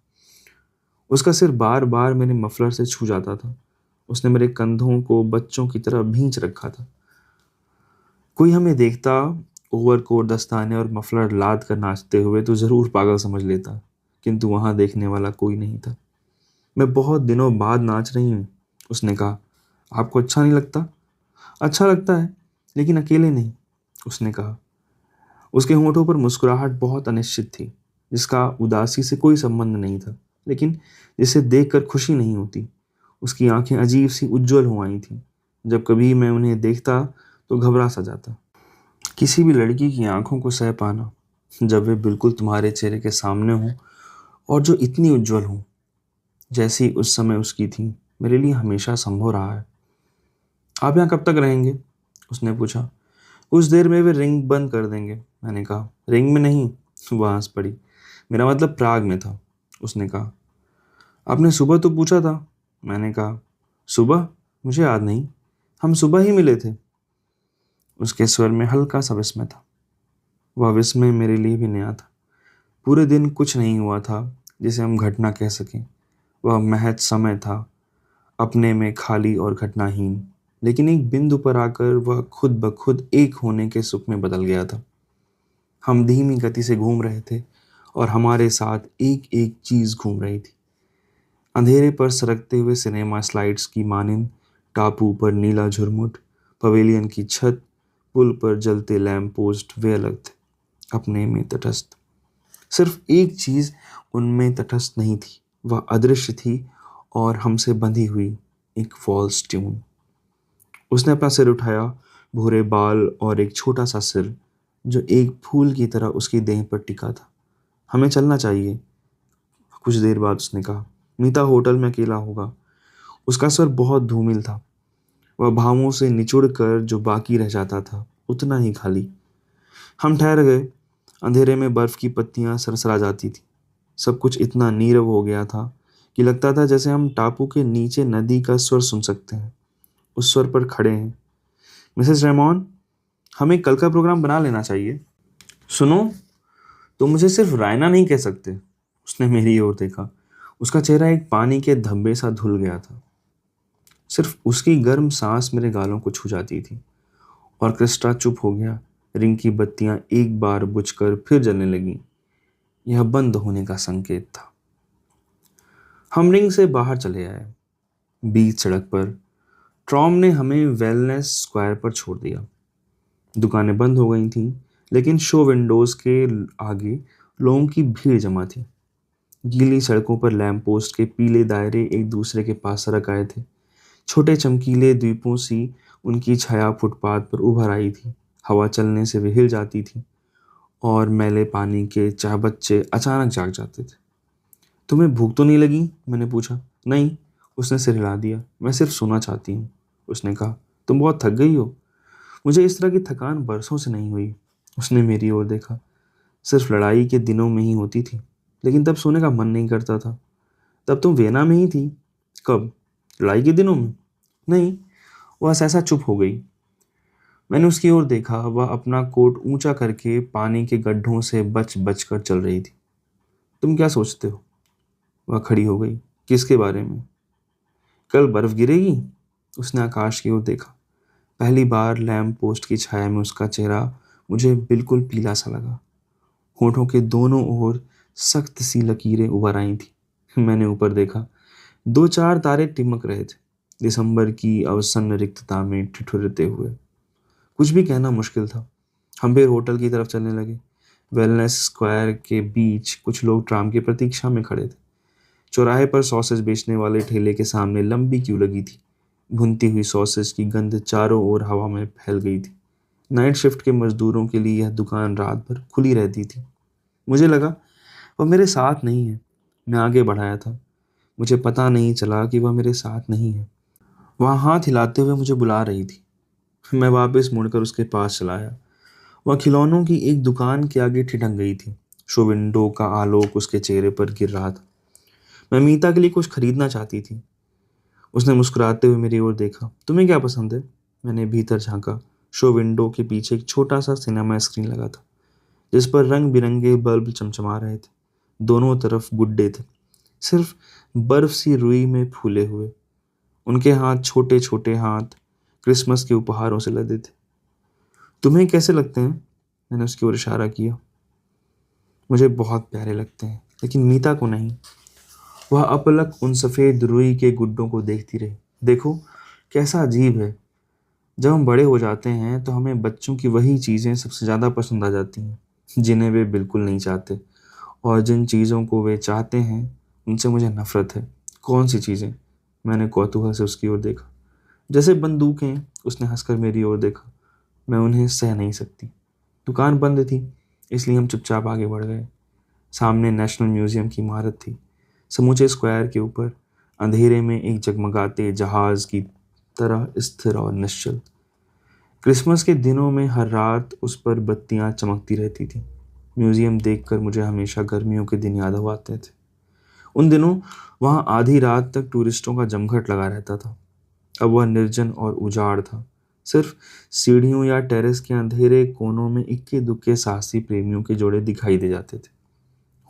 [SPEAKER 2] उसका सिर बार बार मेरे मफलर से छू जाता था। उसने मेरे कंधों को बच्चों की तरह भींच रखा था। कोई हमें देखता, ओवरकोट, दस्ताने और मफलर लाद कर नाचते हुए, तो ज़रूर पागल समझ लेता, किंतु वहाँ देखने वाला कोई नहीं था। मैं बहुत दिनों बाद नाच रही हूँ, उसने कहा। आपको अच्छा नहीं लगता? अच्छा लगता है, लेकिन अकेले नहीं, उसने कहा। उसके होंठों पर मुस्कुराहट बहुत अनिश्चित थी, जिसका उदासी से कोई संबंध नहीं था, लेकिन जिसे देखकर खुशी नहीं होती। उसकी आंखें अजीब सी उज्जवल हो आई थीं। जब कभी मैं उन्हें देखता तो घबरा सा जाता। किसी भी लड़की की आंखों को सह पाना, जब वे बिल्कुल तुम्हारे चेहरे के सामने हों और जो इतनी उज्जवल हों जैसी उस समय उसकी थी, मेरे लिए हमेशा संभव रहा है। आप यहाँ कब तक रहेंगे? उसने पूछा। कुछ देर में वे रिंग बंद कर देंगे, मैंने कहा। रिंग में नहीं, वह हंस पड़ी। मेरा मतलब प्राग में था, उसने कहा। आपने सुबह तो पूछा था, मैंने कहा। सुबह? मुझे याद नहीं। हम सुबह ही मिले थे। उसके स्वर में हल्का सा विस्मय था। वह विस्मय मेरे लिए भी नया था। पूरे दिन कुछ नहीं हुआ था जिसे हम घटना कह सकें। वह महज समय था, अपने में खाली और घटनाहीन, लेकिन एक बिंदु पर आकर वह खुद ब खुद एक होने के सुख में बदल गया था। हम धीमी गति से घूम रहे थे और हमारे साथ एक एक चीज घूम रही थी। अंधेरे पर सरकते हुए सिनेमा स्लाइड्स की मानिंद, टापू पर नीला झुरमुट, पवेलियन की छत, पुल पर जलते लैंप पोस्ट, वे अलग थे, अपने में तटस्थ। सिर्फ एक चीज उनमें तटस्थ नहीं थी, वह अदृश्य थी और हमसे बंधी हुई, एक फॉल्स ट्यून। उसने अपना सिर उठाया, भूरे बाल और एक छोटा सा सिर जो एक फूल की तरह उसकी देह पर टिका था। हमें चलना चाहिए, कुछ देर बाद उसने कहा। मीता होटल में अकेला होगा। उसका स्वर बहुत धूमिल था। वह भावों से निचुड़ कर जो बाकी रह जाता था, उतना ही खाली। हम ठहर गए। अंधेरे में बर्फ की पत्तियां सरसरा जाती थी। सब कुछ इतना नीरव हो गया था कि लगता था जैसे हम टापू के नीचे नदी का स्वर सुन सकते हैं। उस स्वर पर खड़े हैं। मिसेस रेमॉन, हमें कल का प्रोग्राम बना लेना चाहिए। सुनो, तुम मुझे सिर्फ रायना नहीं कह सकते। उसने मेरी ओर देखा। उसका चेहरा एक पानी के धब्बे सा धुल गया था। सिर्फ उसकी गर्म सांस मेरे गालों को छू जाती थी। ऑर्केस्ट्रा चुप हो गया। रिंग की बत्तियां एक बार बुझकर फिर जलने लगीं। यह बंद होने का संकेत था। हम रिंग से बाहर चले आए। बीच सड़क पर ट्रॉम ने हमें वेलनेस स्क्वायर पर छोड़ दिया। दुकानें बंद हो गई थीं, लेकिन शो विंडोज के आगे लोगों की भीड़ जमा थी। गीली सड़कों पर लैंप पोस्ट के पीले दायरे एक दूसरे के पास सरक आए थे। छोटे चमकीले द्वीपों सी उनकी छाया फुटपाथ पर उभर आई थी। हवा चलने से वे हिल जाती थी और मैले पानी के चाबच्चे अचानक जाग जाते थे। तुम्हें भूख तो नहीं लगी? मैंने पूछा। नहीं, उसने सिर हिला दिया। मैं सिर्फ सोना चाहती हूँ, उसने कहा। तुम बहुत थक गई हो। मुझे इस तरह की थकान बरसों से नहीं हुई। उसने मेरी ओर देखा। सिर्फ लड़ाई के दिनों में ही होती थी, लेकिन तब सोने का मन नहीं करता था। तब तुम वेना में ही थी। कब? लड़ाई के दिनों में? नहीं। वह सहसा चुप हो गई। मैंने उसकी ओर देखा। वह अपना कोट ऊंचा करके पानी के गड्ढों से बच बच कर चल रही थी। तुम क्या सोचते हो? वह खड़ी हो गई। किसके बारे में? कल बर्फ गिरेगी। उसने आकाश की ओर देखा। पहली बार लैंप पोस्ट की छाया में उसका चेहरा मुझे बिल्कुल पीला सा लगा। होठों के दोनों ओर सख्त सी लकीरें उभर आई थी। मैंने ऊपर देखा। दो चार तारे टिमक रहे थे, दिसंबर की अवसन्न रिक्तता में ठिठुरते हुए। कुछ भी कहना मुश्किल था। हम फिर होटल की तरफ चलने लगे। वेलनेस स्क्वायर के बीच कुछ लोग ट्राम की प्रतीक्षा में खड़े थे। चौराहे पर सॉसेज बेचने वाले ठेले के सामने लंबी क्यू लगी थी। भुनती हुई सॉसेज की गंध चारों ओर हवा में फैल गई थी। नाइट शिफ्ट के मजदूरों के लिए यह दुकान रात भर खुली रहती थी। मुझे लगा वह मेरे साथ नहीं है। मैं आगे बढ़ाया था। मुझे पता नहीं चला कि वह मेरे साथ नहीं है। वह हाथ हिलाते हुए मुझे बुला रही थी। मैं वापस मुड़कर उसके पास चला आया। वह खिलौनों की एक दुकान के आगे ठिठक गई थी। शो विंडो का आलोक उसके चेहरे पर गिर रहा था। मैं मीता के लिए कुछ खरीदना चाहती थी। उसने मुस्कुराते हुए मेरी ओर देखा। तुम्हें क्या पसंद है? मैंने भीतर झांका। शो विंडो के पीछे एक छोटा सा सिनेमा स्क्रीन लगा था, जिस पर रंग बिरंगे बल्ब चमचमा रहे थे। दोनों तरफ गुड्डे थे, सिर्फ बर्फ सी रुई में फूले हुए। उनके हाथ, छोटे छोटे हाथ, क्रिसमस के उपहारों से लदे थे। तुम्हें कैसे लगते हैं? मैंने उसकी ओर इशारा किया। मुझे बहुत प्यारे लगते हैं, लेकिन मीता को नहीं। वह अपलक उन सफ़ेद रुई के गुड्डों को देखती रही। देखो, कैसा अजीब है। जब हम बड़े हो जाते हैं तो हमें बच्चों की वही चीज़ें सबसे ज़्यादा पसंद आ जाती हैं जिन्हें वे बिल्कुल नहीं चाहते, और जिन चीज़ों को वे चाहते हैं उनसे मुझे नफरत है। कौन सी चीज़ें? मैंने कौतूहल से उसकी ओर देखा। जैसे बंदूकें। उसने हंसकर मेरी ओर देखा। मैं उन्हें सह नहीं सकती। दुकान बंद थी, इसलिए हम चुपचाप आगे बढ़ गए। सामने नेशनल म्यूजियम की इमारत थी। समूचे स्क्वायर के ऊपर अंधेरे में एक जगमगाते जहाज की तरह स्थिर और निश्चल। क्रिसमस के दिनों में हर रात उस पर बत्तियां चमकती रहती थी। म्यूजियम देखकर मुझे हमेशा गर्मियों के दिन याद आते थे। उन दिनों वहां आधी रात तक टूरिस्टों का जमघट लगा रहता था। अब वह निर्जन और उजाड़ था। सिर्फ सीढ़ियों या टेरेस के अंधेरे कोनों में इक्के दुक्के साहसी प्रेमियों के जोड़े दिखाई दे जाते थे।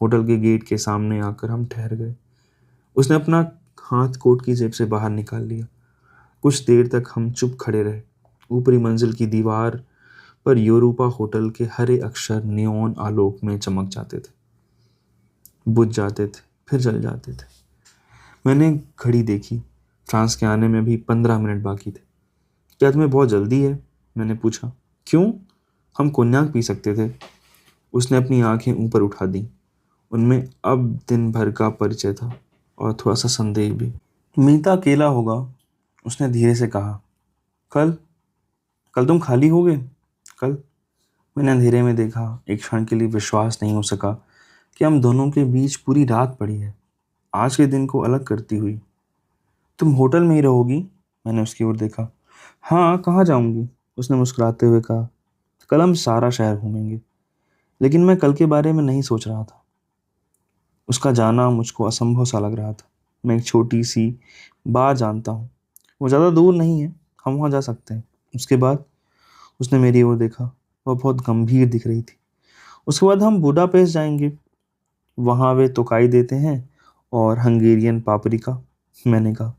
[SPEAKER 2] होटल के गेट के सामने आकर हम ठहर गए। उसने अपना हाथ कोट की जेब से बाहर निकाल लिया। कुछ देर तक हम चुप खड़े रहे। ऊपरी मंजिल की दीवार पर यूरोपा होटल के हरे अक्षर नियॉन आलोक में चमक जाते थे, बुझ जाते थे, फिर जल जाते थे। मैंने घड़ी देखी। फ्रांस के आने में भी 15 मिनट बाकी थे। क्या तुम्हें बहुत जल्दी है? मैंने पूछा। क्यों? हम कोन्याक पी सकते थे। उसने अपनी आंखें ऊपर उठा दी। उनमें अब दिन भर का परिचय था और थोड़ा सा संदेह भी। मीता अकेला होगा, उसने धीरे से कहा। कल? कल तुम खाली होगे? कल? मैंने अंधेरे में देखा। एक क्षण के लिए विश्वास नहीं हो सका कि हम दोनों के बीच पूरी रात पड़ी है, आज के दिन को अलग करती हुई। तुम होटल में ही रहोगी? मैंने उसकी ओर देखा। हाँ, कहाँ जाऊंगी? उसने मुस्कुराते हुए कहा। कल हम सारा शहर घूमेंगे। लेकिन मैं कल के बारे में नहीं सोच रहा था। उसका जाना मुझको असंभव सा लग रहा था। मैं एक छोटी सी बार जानता हूँ, वो ज़्यादा दूर नहीं है, हम वहाँ जा सकते हैं। उसके बाद उसने मेरी ओर देखा, वह बहुत गंभीर दिख रही थी। उसके बाद हम बुडापेस्ट जाएंगे, वहाँ वे तोकाई देते हैं और हंगेरियन पापरिका। मैंने कहा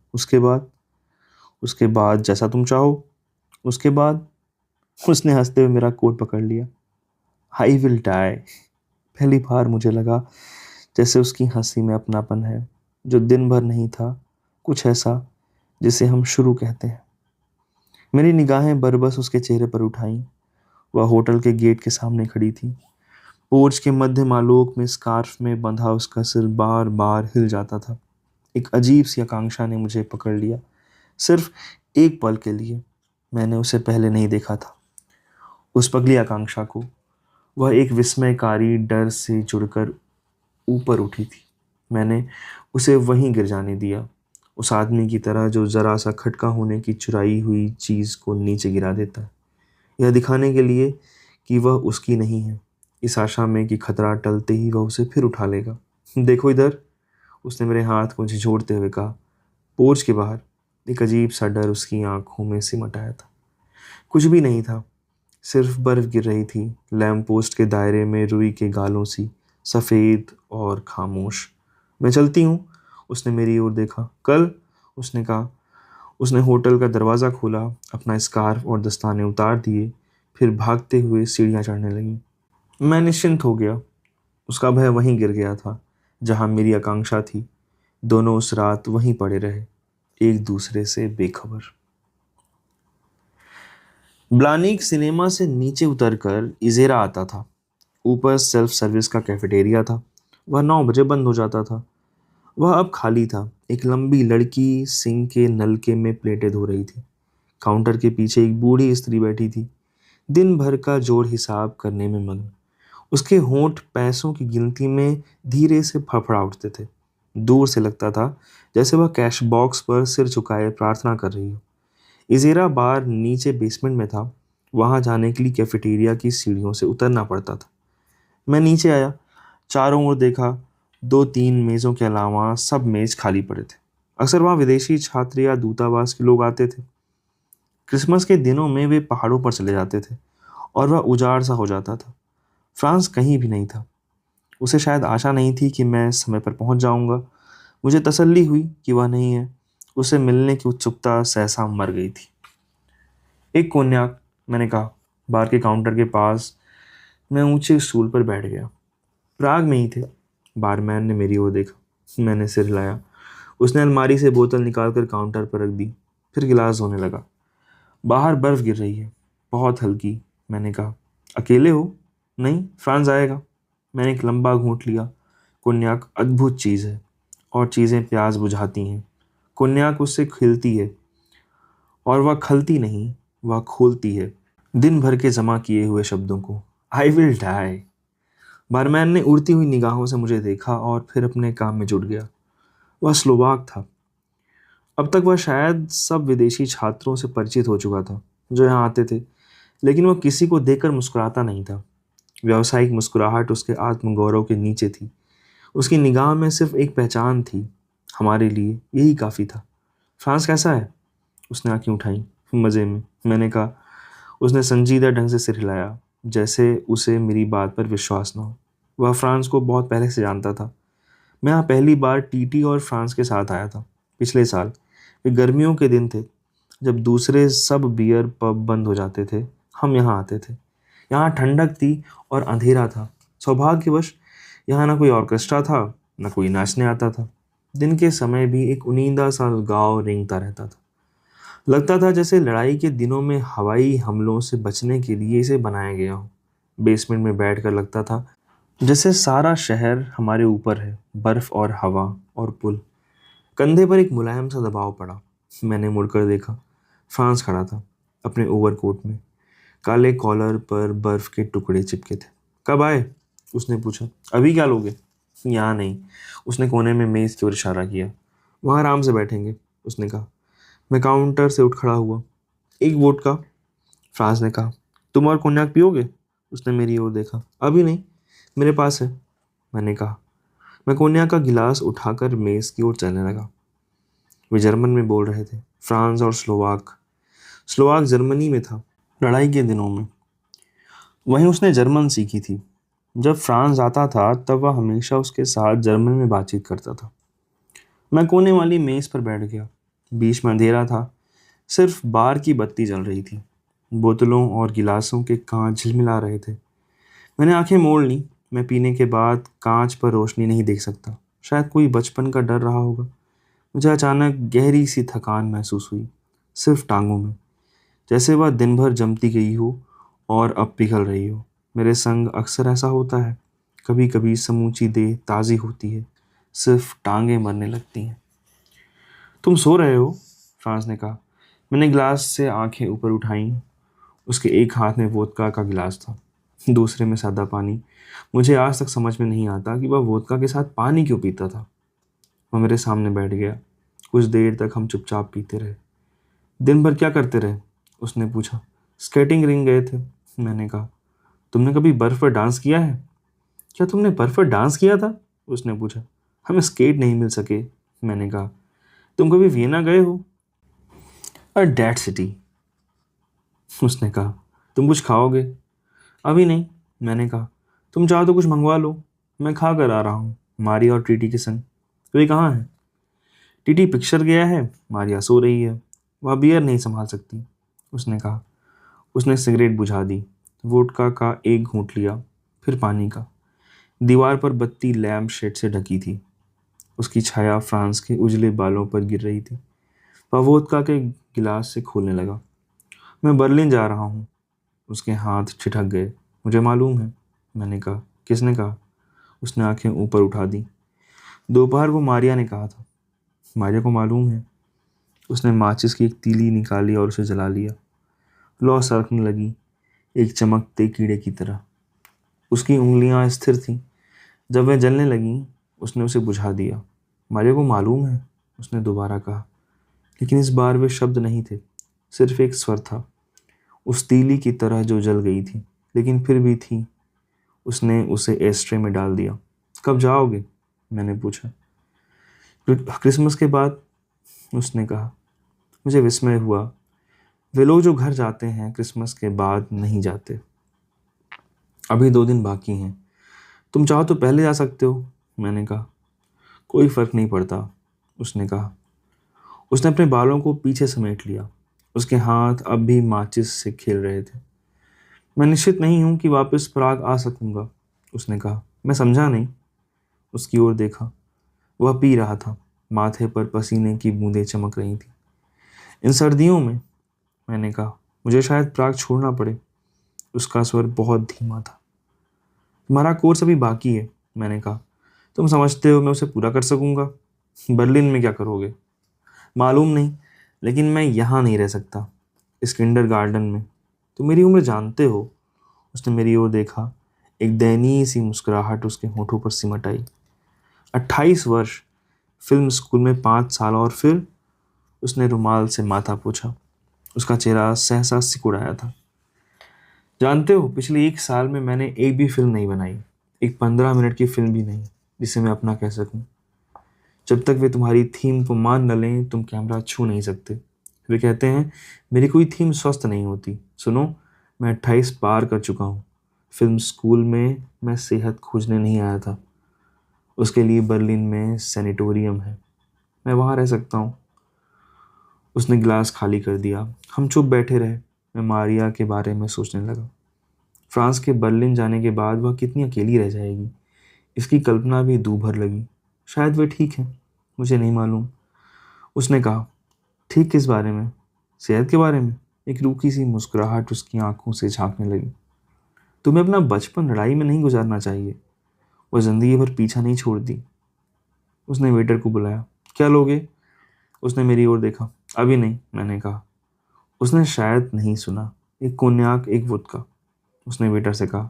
[SPEAKER 2] उसके बाद जैसा तुम चाहो। उसके बाद उसने हंसते हुए मेरा कोट पकड़ लिया। I will die. पहली बार मुझे लगा जैसे उसकी हंसी में अपनापन है, जो दिन भर नहीं था, कुछ ऐसा जिसे हम शुरू कहते हैं। मेरी निगाहें बरबस उसके चेहरे पर उठाईं। वह होटल के गेट के सामने खड़ी थी। पोर्च के मध्य आलोक में स्कार्फ में बंधा उसका सिर बार बार हिल जाता था। एक अजीब सी आकांक्षा ने मुझे पकड़ लिया, सिर्फ एक पल के लिए। मैंने उसे पहले नहीं देखा था, उस पगली आकांक्षा को। वह एक विस्मयकारी डर से जुड़कर ऊपर उठी थी। मैंने उसे वहीं गिर जाने दिया, उस आदमी की तरह जो जरा सा खटका होने की चुराई हुई चीज़ को नीचे गिरा देता है, यह दिखाने के लिए कि वह उसकी नहीं है, इस आशा में कि खतरा टलते ही वह उसे फिर उठा लेगा। देखो इधर, उसने मेरे हाथ को झिझोड़ते हुए कहा। पोर्च के बाहर एक अजीब सा डर उसकी आंखों में सिमट आया था। कुछ भी नहीं था, सिर्फ बर्फ गिर रही थी, लैम्प पोस्ट के दायरे में रुई के गालों सी, सफ़ेद और खामोश। मैं चलती हूँ, उसने मेरी ओर देखा। कल, उसने कहा। उसने होटल का दरवाज़ा खोला, अपना स्कार्फ और दस्ताने उतार दिए, फिर भागते हुए सीढ़ियाँ चढ़ने लगी। मैं निश्चिंत हो गया। उसका भय वहीं गिर गया था जहाँ मेरी आकांक्षा थी। दोनों उस रात वहीं पड़े रहे, एक दूसरे से बेखबर। ब्लानिक सिनेमा से नीचे उतरकर इजेरा आता था। ऊपर सेल्फ सर्विस का कैफेटेरिया था। वह 9 बजे बंद हो जाता था। वह अब खाली था। एक लंबी लड़की सिंक के नलके में प्लेटें धो रही थी। काउंटर के पीछे एक बूढ़ी स्त्री बैठी थी, दिन भर का जोड़ हिसाब करने में मग्न। उसके होंठ पैसों की गिनती में धीरे से फड़फड़ा उठते थे। दूर से लगता था जैसे वह कैश बॉक्स पर सिर झुकाए प्रार्थना कर रही हो। इजेरा बार नीचे बेसमेंट में था। वहां जाने के लिए कैफेटेरिया की सीढ़ियों से उतरना पड़ता था। मैं नीचे आया, चारों ओर देखा। 2-3 मेज़ों के अलावा सब मेज़ खाली पड़े थे। अक्सर वहाँ विदेशी छात्र या दूतावास के लोग आते थे। क्रिसमस के दिनों में वे पहाड़ों पर चले जाते थे और वह उजाड़ सा हो जाता था। फ्रांस कहीं भी नहीं था। उसे शायद आशा नहीं थी कि मैं समय पर पहुंच जाऊंगा। मुझे तसल्ली हुई कि वह नहीं है। उसे मिलने की उत्सुकता सहसा मर गई थी। एक कोन्याक, मैंने कहा। बार के काउंटर के पास मैं ऊंचे स्टूल पर बैठ गया। प्राग में ही थे। बारमैन ने मेरी ओर देखा। मैंने सिर हिलाया। उसने अलमारी से बोतल निकालकर काउंटर पर रख दी, फिर गिलास धोने लगा। बाहर बर्फ गिर रही है, बहुत हल्की। मैंने कहा, अकेले हो? नहीं, फ्रांस आएगा। मैंने एक लंबा घूंट लिया। कोन्याक अद्भुत चीज़ है, और चीज़ें प्यास बुझाती हैं। कोन्याक उससे खिलती है, और वह खलती नहीं, वह खोलती है दिन भर के जमा किए हुए शब्दों को। आई विल डाई। बारमैन ने उड़ती हुई निगाहों से मुझे देखा और फिर अपने काम में जुट गया। वह स्लोवाक था। अब तक वह शायद सब विदेशी छात्रों से परिचित हो चुका था जो यहाँ आते थे, लेकिन वह किसी को देखकर मुस्कुराता नहीं था। व्यावसायिक मुस्कुराहट उसके आत्मगौरव के नीचे थी। उसकी निगाह में सिर्फ एक पहचान थी। हमारे लिए यही काफ़ी था। फ्रांस कैसा है? उसने आंखें उठाई। मज़े में, मैंने कहा। उसने संजीदा ढंग से सिर हिलाया, जैसे उसे मेरी बात पर विश्वास न हो। वह फ्रांस को बहुत पहले से जानता था। मैं यहाँ पहली बार टीटी और फ्रांस के साथ आया था, पिछले साल। वे गर्मियों के दिन थे, जब दूसरे सब बियर पब बंद हो जाते थे। हम यहाँ आते थे। यहाँ ठंडक थी और अंधेरा था। सौभाग्यवश यहाँ ना कोई ऑर्केस्ट्रा था, न कोई नाचने आता था। दिन के समय भी एक उनींदा सा गाँव रेंगता रहता था। लगता था जैसे लड़ाई के दिनों में हवाई हमलों से बचने के लिए इसे बनाया गया हो। बेसमेंट में बैठकर लगता था जैसे सारा शहर हमारे ऊपर है, बर्फ और हवा और पुल। कंधे पर एक मुलायम सा दबाव पड़ा। मैंने मुड़कर देखा। फ्रांस खड़ा था, अपने ओवरकोट में। काले कॉलर पर बर्फ के टुकड़े चिपके थे। कब आए? उसने पूछा। अभी क्या लोगे? यहाँ नहीं। उसने कोने में मेज़ की ओर इशारा किया। वहाँ आराम से बैठेंगे, उसने कहा। मैं काउंटर से उठ खड़ा हुआ। एक वोडका, फ्रांस ने कहा। तुम और कोन्याक पियोगे? उसने मेरी ओर देखा। अभी नहीं, मेरे पास है, मैंने कहा। मैं कोन्याक का गिलास उठाकर मेज़ की ओर चलने लगा। वे जर्मन में बोल रहे थे, फ्रांस और स्लोवाक। स्लोवाक जर्मनी में था, लड़ाई के दिनों में। वहीं उसने जर्मन सीखी थी। जब फ्रांस आता था तब वह हमेशा उसके साथ जर्मन में बातचीत करता था। मैं कोने वाली मेज पर बैठ गया। बीच में अंधेरा था, सिर्फ बार की बत्ती जल रही थी। बोतलों और गिलासों के कांच झिलमिला रहे थे। मैंने आंखें मोड़ ली। मैं पीने के बाद कांच पर रोशनी नहीं देख सकता। शायद कोई बचपन का डर रहा होगा। मुझे अचानक गहरी सी थकान महसूस हुई, सिर्फ टांगों में, जैसे वह दिन भर जमती गई हो और अब पिघल रही हो। मेरे संग अक्सर ऐसा होता है। कभी कभी समूची देह ताज़ी होती है, सिर्फ टांगें मरने लगती हैं। तुम सो रहे हो? फ्रांस ने कहा। मैंने गिलास से आंखें ऊपर उठाईं। उसके एक हाथ में वोदका का गिलास था, दूसरे में सादा पानी। मुझे आज तक समझ में नहीं आता कि वह वोदका के साथ पानी क्यों पीता था। वह मेरे सामने बैठ गया। कुछ देर तक हम चुपचाप पीते रहे। दिन भर क्या करते रहे? उसने पूछा। स्केटिंग रिंग गए थे, मैंने कहा। तुमने कभी बर्फ पर डांस किया है? क्या तुमने बर्फ पर डांस किया था? उसने पूछा। हमें स्केट नहीं मिल सके, मैंने कहा। तुम कभी वियना गए हो? अ डेड सिटी, उसने कहा। तुम कुछ खाओगे? अभी नहीं, मैंने कहा। तुम चाहो तो कुछ मंगवा लो, मैं खा कर आ रहा हूँ, मारिया और टीटी के संग। वे कहाँ है? टीटी पिक्चर गया है, मारिया सो रही है। वह बियर नहीं संभाल सकती, उसने कहा। उसने सिगरेट बुझा दी, वोडका का एक घूंट लिया, फिर पानी का। दीवार पर बत्ती लैम्प शेड से ढकी थी। उसकी छाया फ्रांस के उजले बालों पर गिर रही थी। वह वोदका के गिलास से खोलने लगा। मैं बर्लिन जा रहा हूँ। उसके हाथ ठिठक गए। मुझे मालूम है, मैंने कहा। किसने कहा? उसने आंखें ऊपर उठा दी। दोपहर को मारिया ने कहा था। मारिया को मालूम है। उसने माचिस की एक तीली निकाली और उसे जला लिया। लौ सरकने लगी, एक चमकते कीड़े की तरह। उसकी उंगलियां स्थिर थीं। जब वह जलने लगी, उसने उसे बुझा दिया। मारिया को मालूम है, उसने दोबारा कहा। लेकिन इस बार वे शब्द नहीं थे, सिर्फ एक स्वर था, उस तीली की तरह जो जल गई थी, लेकिन फिर भी थी। उसने उसे एस्ट्रे में डाल दिया। कब जाओगे? मैंने पूछा। क्रिसमस के बाद, उसने कहा। मुझे विस्मय हुआ। वे लोग जो घर जाते हैं क्रिसमस के बाद नहीं जाते। अभी 2 दिन बाकी हैं। तुम चाहो तो पहले जा सकते हो, मैंने कहा। कोई फर्क नहीं पड़ता, उसने कहा। उसने अपने बालों को पीछे समेट लिया। उसके हाथ अब भी माचिस से खेल रहे थे। मैं निश्चित नहीं हूं कि वापस प्राग आ सकूंगा, उसने कहा। मैं समझा नहीं। उसकी ओर देखा। वह पी रहा था। माथे पर पसीने की बूंदें चमक रही थी। इन सर्दियों में, मैंने कहा, मुझे शायद प्राग छोड़ना पड़े। उसका स्वर बहुत धीमा था। तुम्हारा कोर्स अभी बाकी है, मैंने कहा। तुम समझते हो मैं उसे पूरा कर सकूंगा? बर्लिन में क्या करोगे? मालूम नहीं, लेकिन मैं यहाँ नहीं रह सकता, इस किंडर गार्डन में। तुम मेरी उम्र जानते हो। उसने मेरी ओर देखा। एक दयनीय सी मुस्कुराहट उसके होठों पर सिमट आई। 28 वर्ष, फिल्म स्कूल में 5 साल, और फिर? उसने रुमाल से माथा पोंछा। उसका चेहरा सहसा सिकुड़ आया था। जानते हो, पिछले 1 साल में मैंने एक भी फिल्म नहीं बनाई, एक 15 मिनट की फिल्म भी नहीं, जिसे मैं अपना कह सकूं। जब तक वे तुम्हारी थीम को मान न लें, तुम कैमरा छू नहीं सकते। वे कहते हैं मेरी कोई थीम स्वस्थ नहीं होती। सुनो, मैं 28 पार कर चुका हूँ। फिल्म स्कूल में मैं सेहत खोजने नहीं आया था। उसके लिए बर्लिन में सैनिटोरियम है, मैं वहाँ रह सकता हूँ। उसने गिलास खाली कर दिया। हम चुप बैठे रहे। मैं मारिया के बारे में सोचने लगा। फ्रांस के बर्लिन जाने के बाद वह कितनी अकेली रह जाएगी, इसकी कल्पना भी दूभर लगी। शायद वे ठीक है, मुझे नहीं मालूम। उसने कहा। ठीक किस बारे में? सेहत के बारे में। एक रूखी सी मुस्कुराहट उसकी आंखों से झांकने लगी। तुम्हें अपना बचपन लड़ाई में नहीं गुजारना चाहिए। वह जिंदगी भर पीछा नहीं छोड़ती। उसने वेटर को बुलाया। क्या लोगे? उसने मेरी ओर देखा। अभी नहीं, मैंने कहा। उसने शायद नहीं सुना। एक कोन्याक, एक वोदका, उसने वेटर से कहा।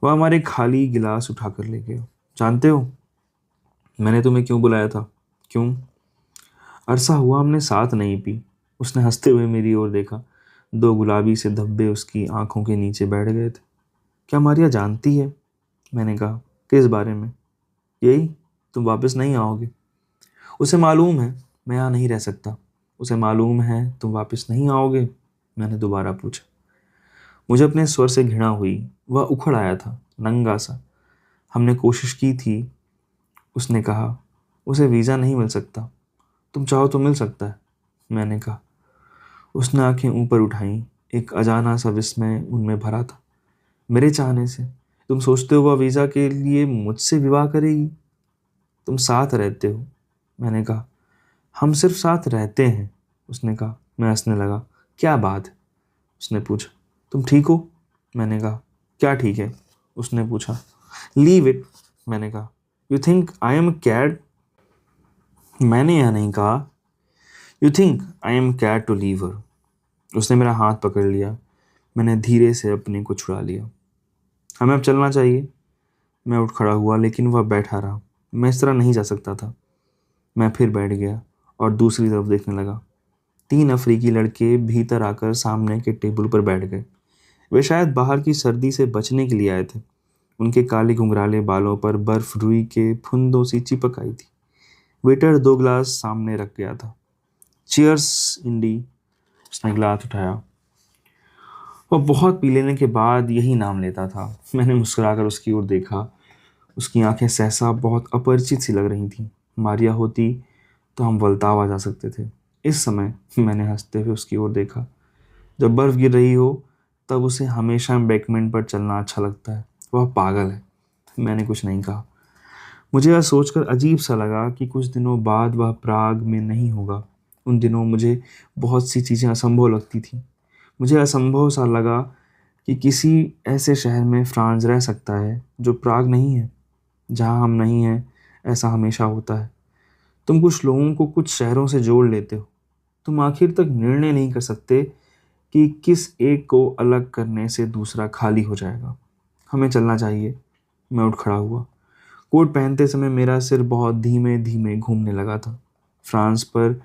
[SPEAKER 2] वह हमारे खाली गिलास उठाकर ले गया। जानते हो, मैंने तुम्हें क्यों बुलाया था? क्यों? अरसा हुआ हमने साथ नहीं पी। उसने हंसते हुए मेरी ओर देखा। 2 गुलाबी से धब्बे उसकी आंखों के नीचे बैठ गए थे। क्या मारिया जानती है? मैंने कहा। किस बारे में? यही, तुम वापस नहीं आओगे। उसे मालूम है, मैं यहाँ नहीं रह सकता। उसे मालूम है तुम वापस नहीं आओगे? मैंने दोबारा पूछा। मुझे अपने स्वर से घृणा हुई। वह उखड़ आया था, नंगा सा। हमने कोशिश की थी, उसने कहा। उसे वीज़ा नहीं मिल सकता। तुम चाहो तो मिल सकता है, मैंने कहा। उसने आंखें ऊपर उठाईं। एक अजाना सा विस्मय उनमें भरा था। मेरे चाहने से? तुम सोचते हो वह वीज़ा के लिए मुझसे विवाह करेगी? तुम साथ रहते हो, मैंने कहा। हम सिर्फ साथ रहते हैं, उसने कहा। मैं हंसने लगा। क्या बात है? उसने पूछा। तुम ठीक हो? मैंने कहा। क्या ठीक है? उसने पूछा। लीव इट, मैंने कहा। You think I am cad? मैंने यह नहीं कहा। You think I am cad to leave her? उसने मेरा हाथ पकड़ लिया। मैंने धीरे से अपने को छुड़ा लिया। हमें अब चलना चाहिए। मैं उठ खड़ा हुआ, लेकिन वह बैठा रहा। मैं इस तरह नहीं जा सकता था। मैं फिर बैठ गया और दूसरी तरफ देखने लगा। 3 अफ्रीकी लड़के भीतर आकर सामने के टेबल पर बैठ गए। वे शायद बाहर की सर्दी से बचने के लिए आए थे। उनके काले घुंघराले बालों पर बर्फ रुई के फुंदों सी चिपक आई थी। वेटर 2 गिलास सामने रख गया था। चीयर्स इंडी, उसने गिलास उठाया। वह बहुत पी लेने के बाद यही नाम लेता था। मैंने मुस्कुराकर उसकी ओर देखा। उसकी आंखें सहसा बहुत अपरिचित सी लग रही थीं। मारिया होती तो हम वल्ताव आ जा सकते थे। इस समय मैंने हंसते हुए उसकी ओर देखा। जब बर्फ गिर रही हो तब उसे हमेशा एम्बैंकमेंट पर चलना अच्छा लगता है। वह पागल है। मैंने कुछ नहीं कहा। मुझे यह सोचकर अजीब सा लगा कि कुछ दिनों बाद वह प्राग में नहीं होगा। उन दिनों मुझे बहुत सी चीज़ें असंभव लगती थीं। मुझे असंभव सा लगा कि किसी ऐसे शहर में फ्रांस रह सकता है जो प्राग नहीं है। जहाँ हम नहीं हैं, ऐसा हमेशा होता है। तुम कुछ लोगों को कुछ शहरों से जोड़ लेते हो। तुम आखिर तक निर्णय नहीं कर सकते कि किस एक को अलग करने से दूसरा खाली हो जाएगा। हमें चलना चाहिए। मैं उठ खड़ा हुआ। कोट पहनते समय मेरा सिर बहुत धीमे धीमे घूमने लगा था। फ्रांस पर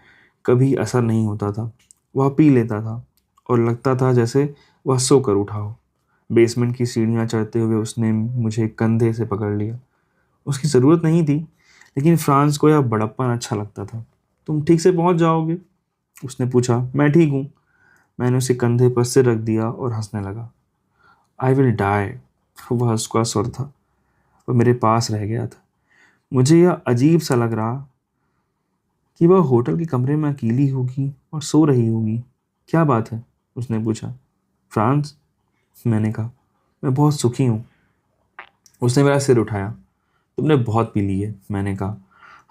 [SPEAKER 2] कभी असर नहीं होता था। वह पी लेता था और लगता था जैसे वह सोकर उठा हो। बेसमेंट की सीढ़ियाँ चढ़ते हुए उसने मुझे कंधे से पकड़ लिया। उसकी ज़रूरत नहीं थी, लेकिन फ्रांस को यह बड़प्पन अच्छा लगता था। तुम ठीक से पहुंच जाओगे? उसने पूछा। मैं ठीक हूँ। मैंने उसे कंधे पर सिर रख दिया और हंसने लगा। आई विल डाई, वह उसका स्वर था। वह मेरे पास रह गया था। मुझे यह अजीब सा लग रहा कि वह होटल के कमरे में अकेली होगी और सो रही होगी। क्या बात है? उसने पूछा। फ्रांस, मैंने कहा। मैं बहुत सुखी हूँ। उसने मेरा सिर उठाया। तुमने बहुत पी ली है, मैंने कहा।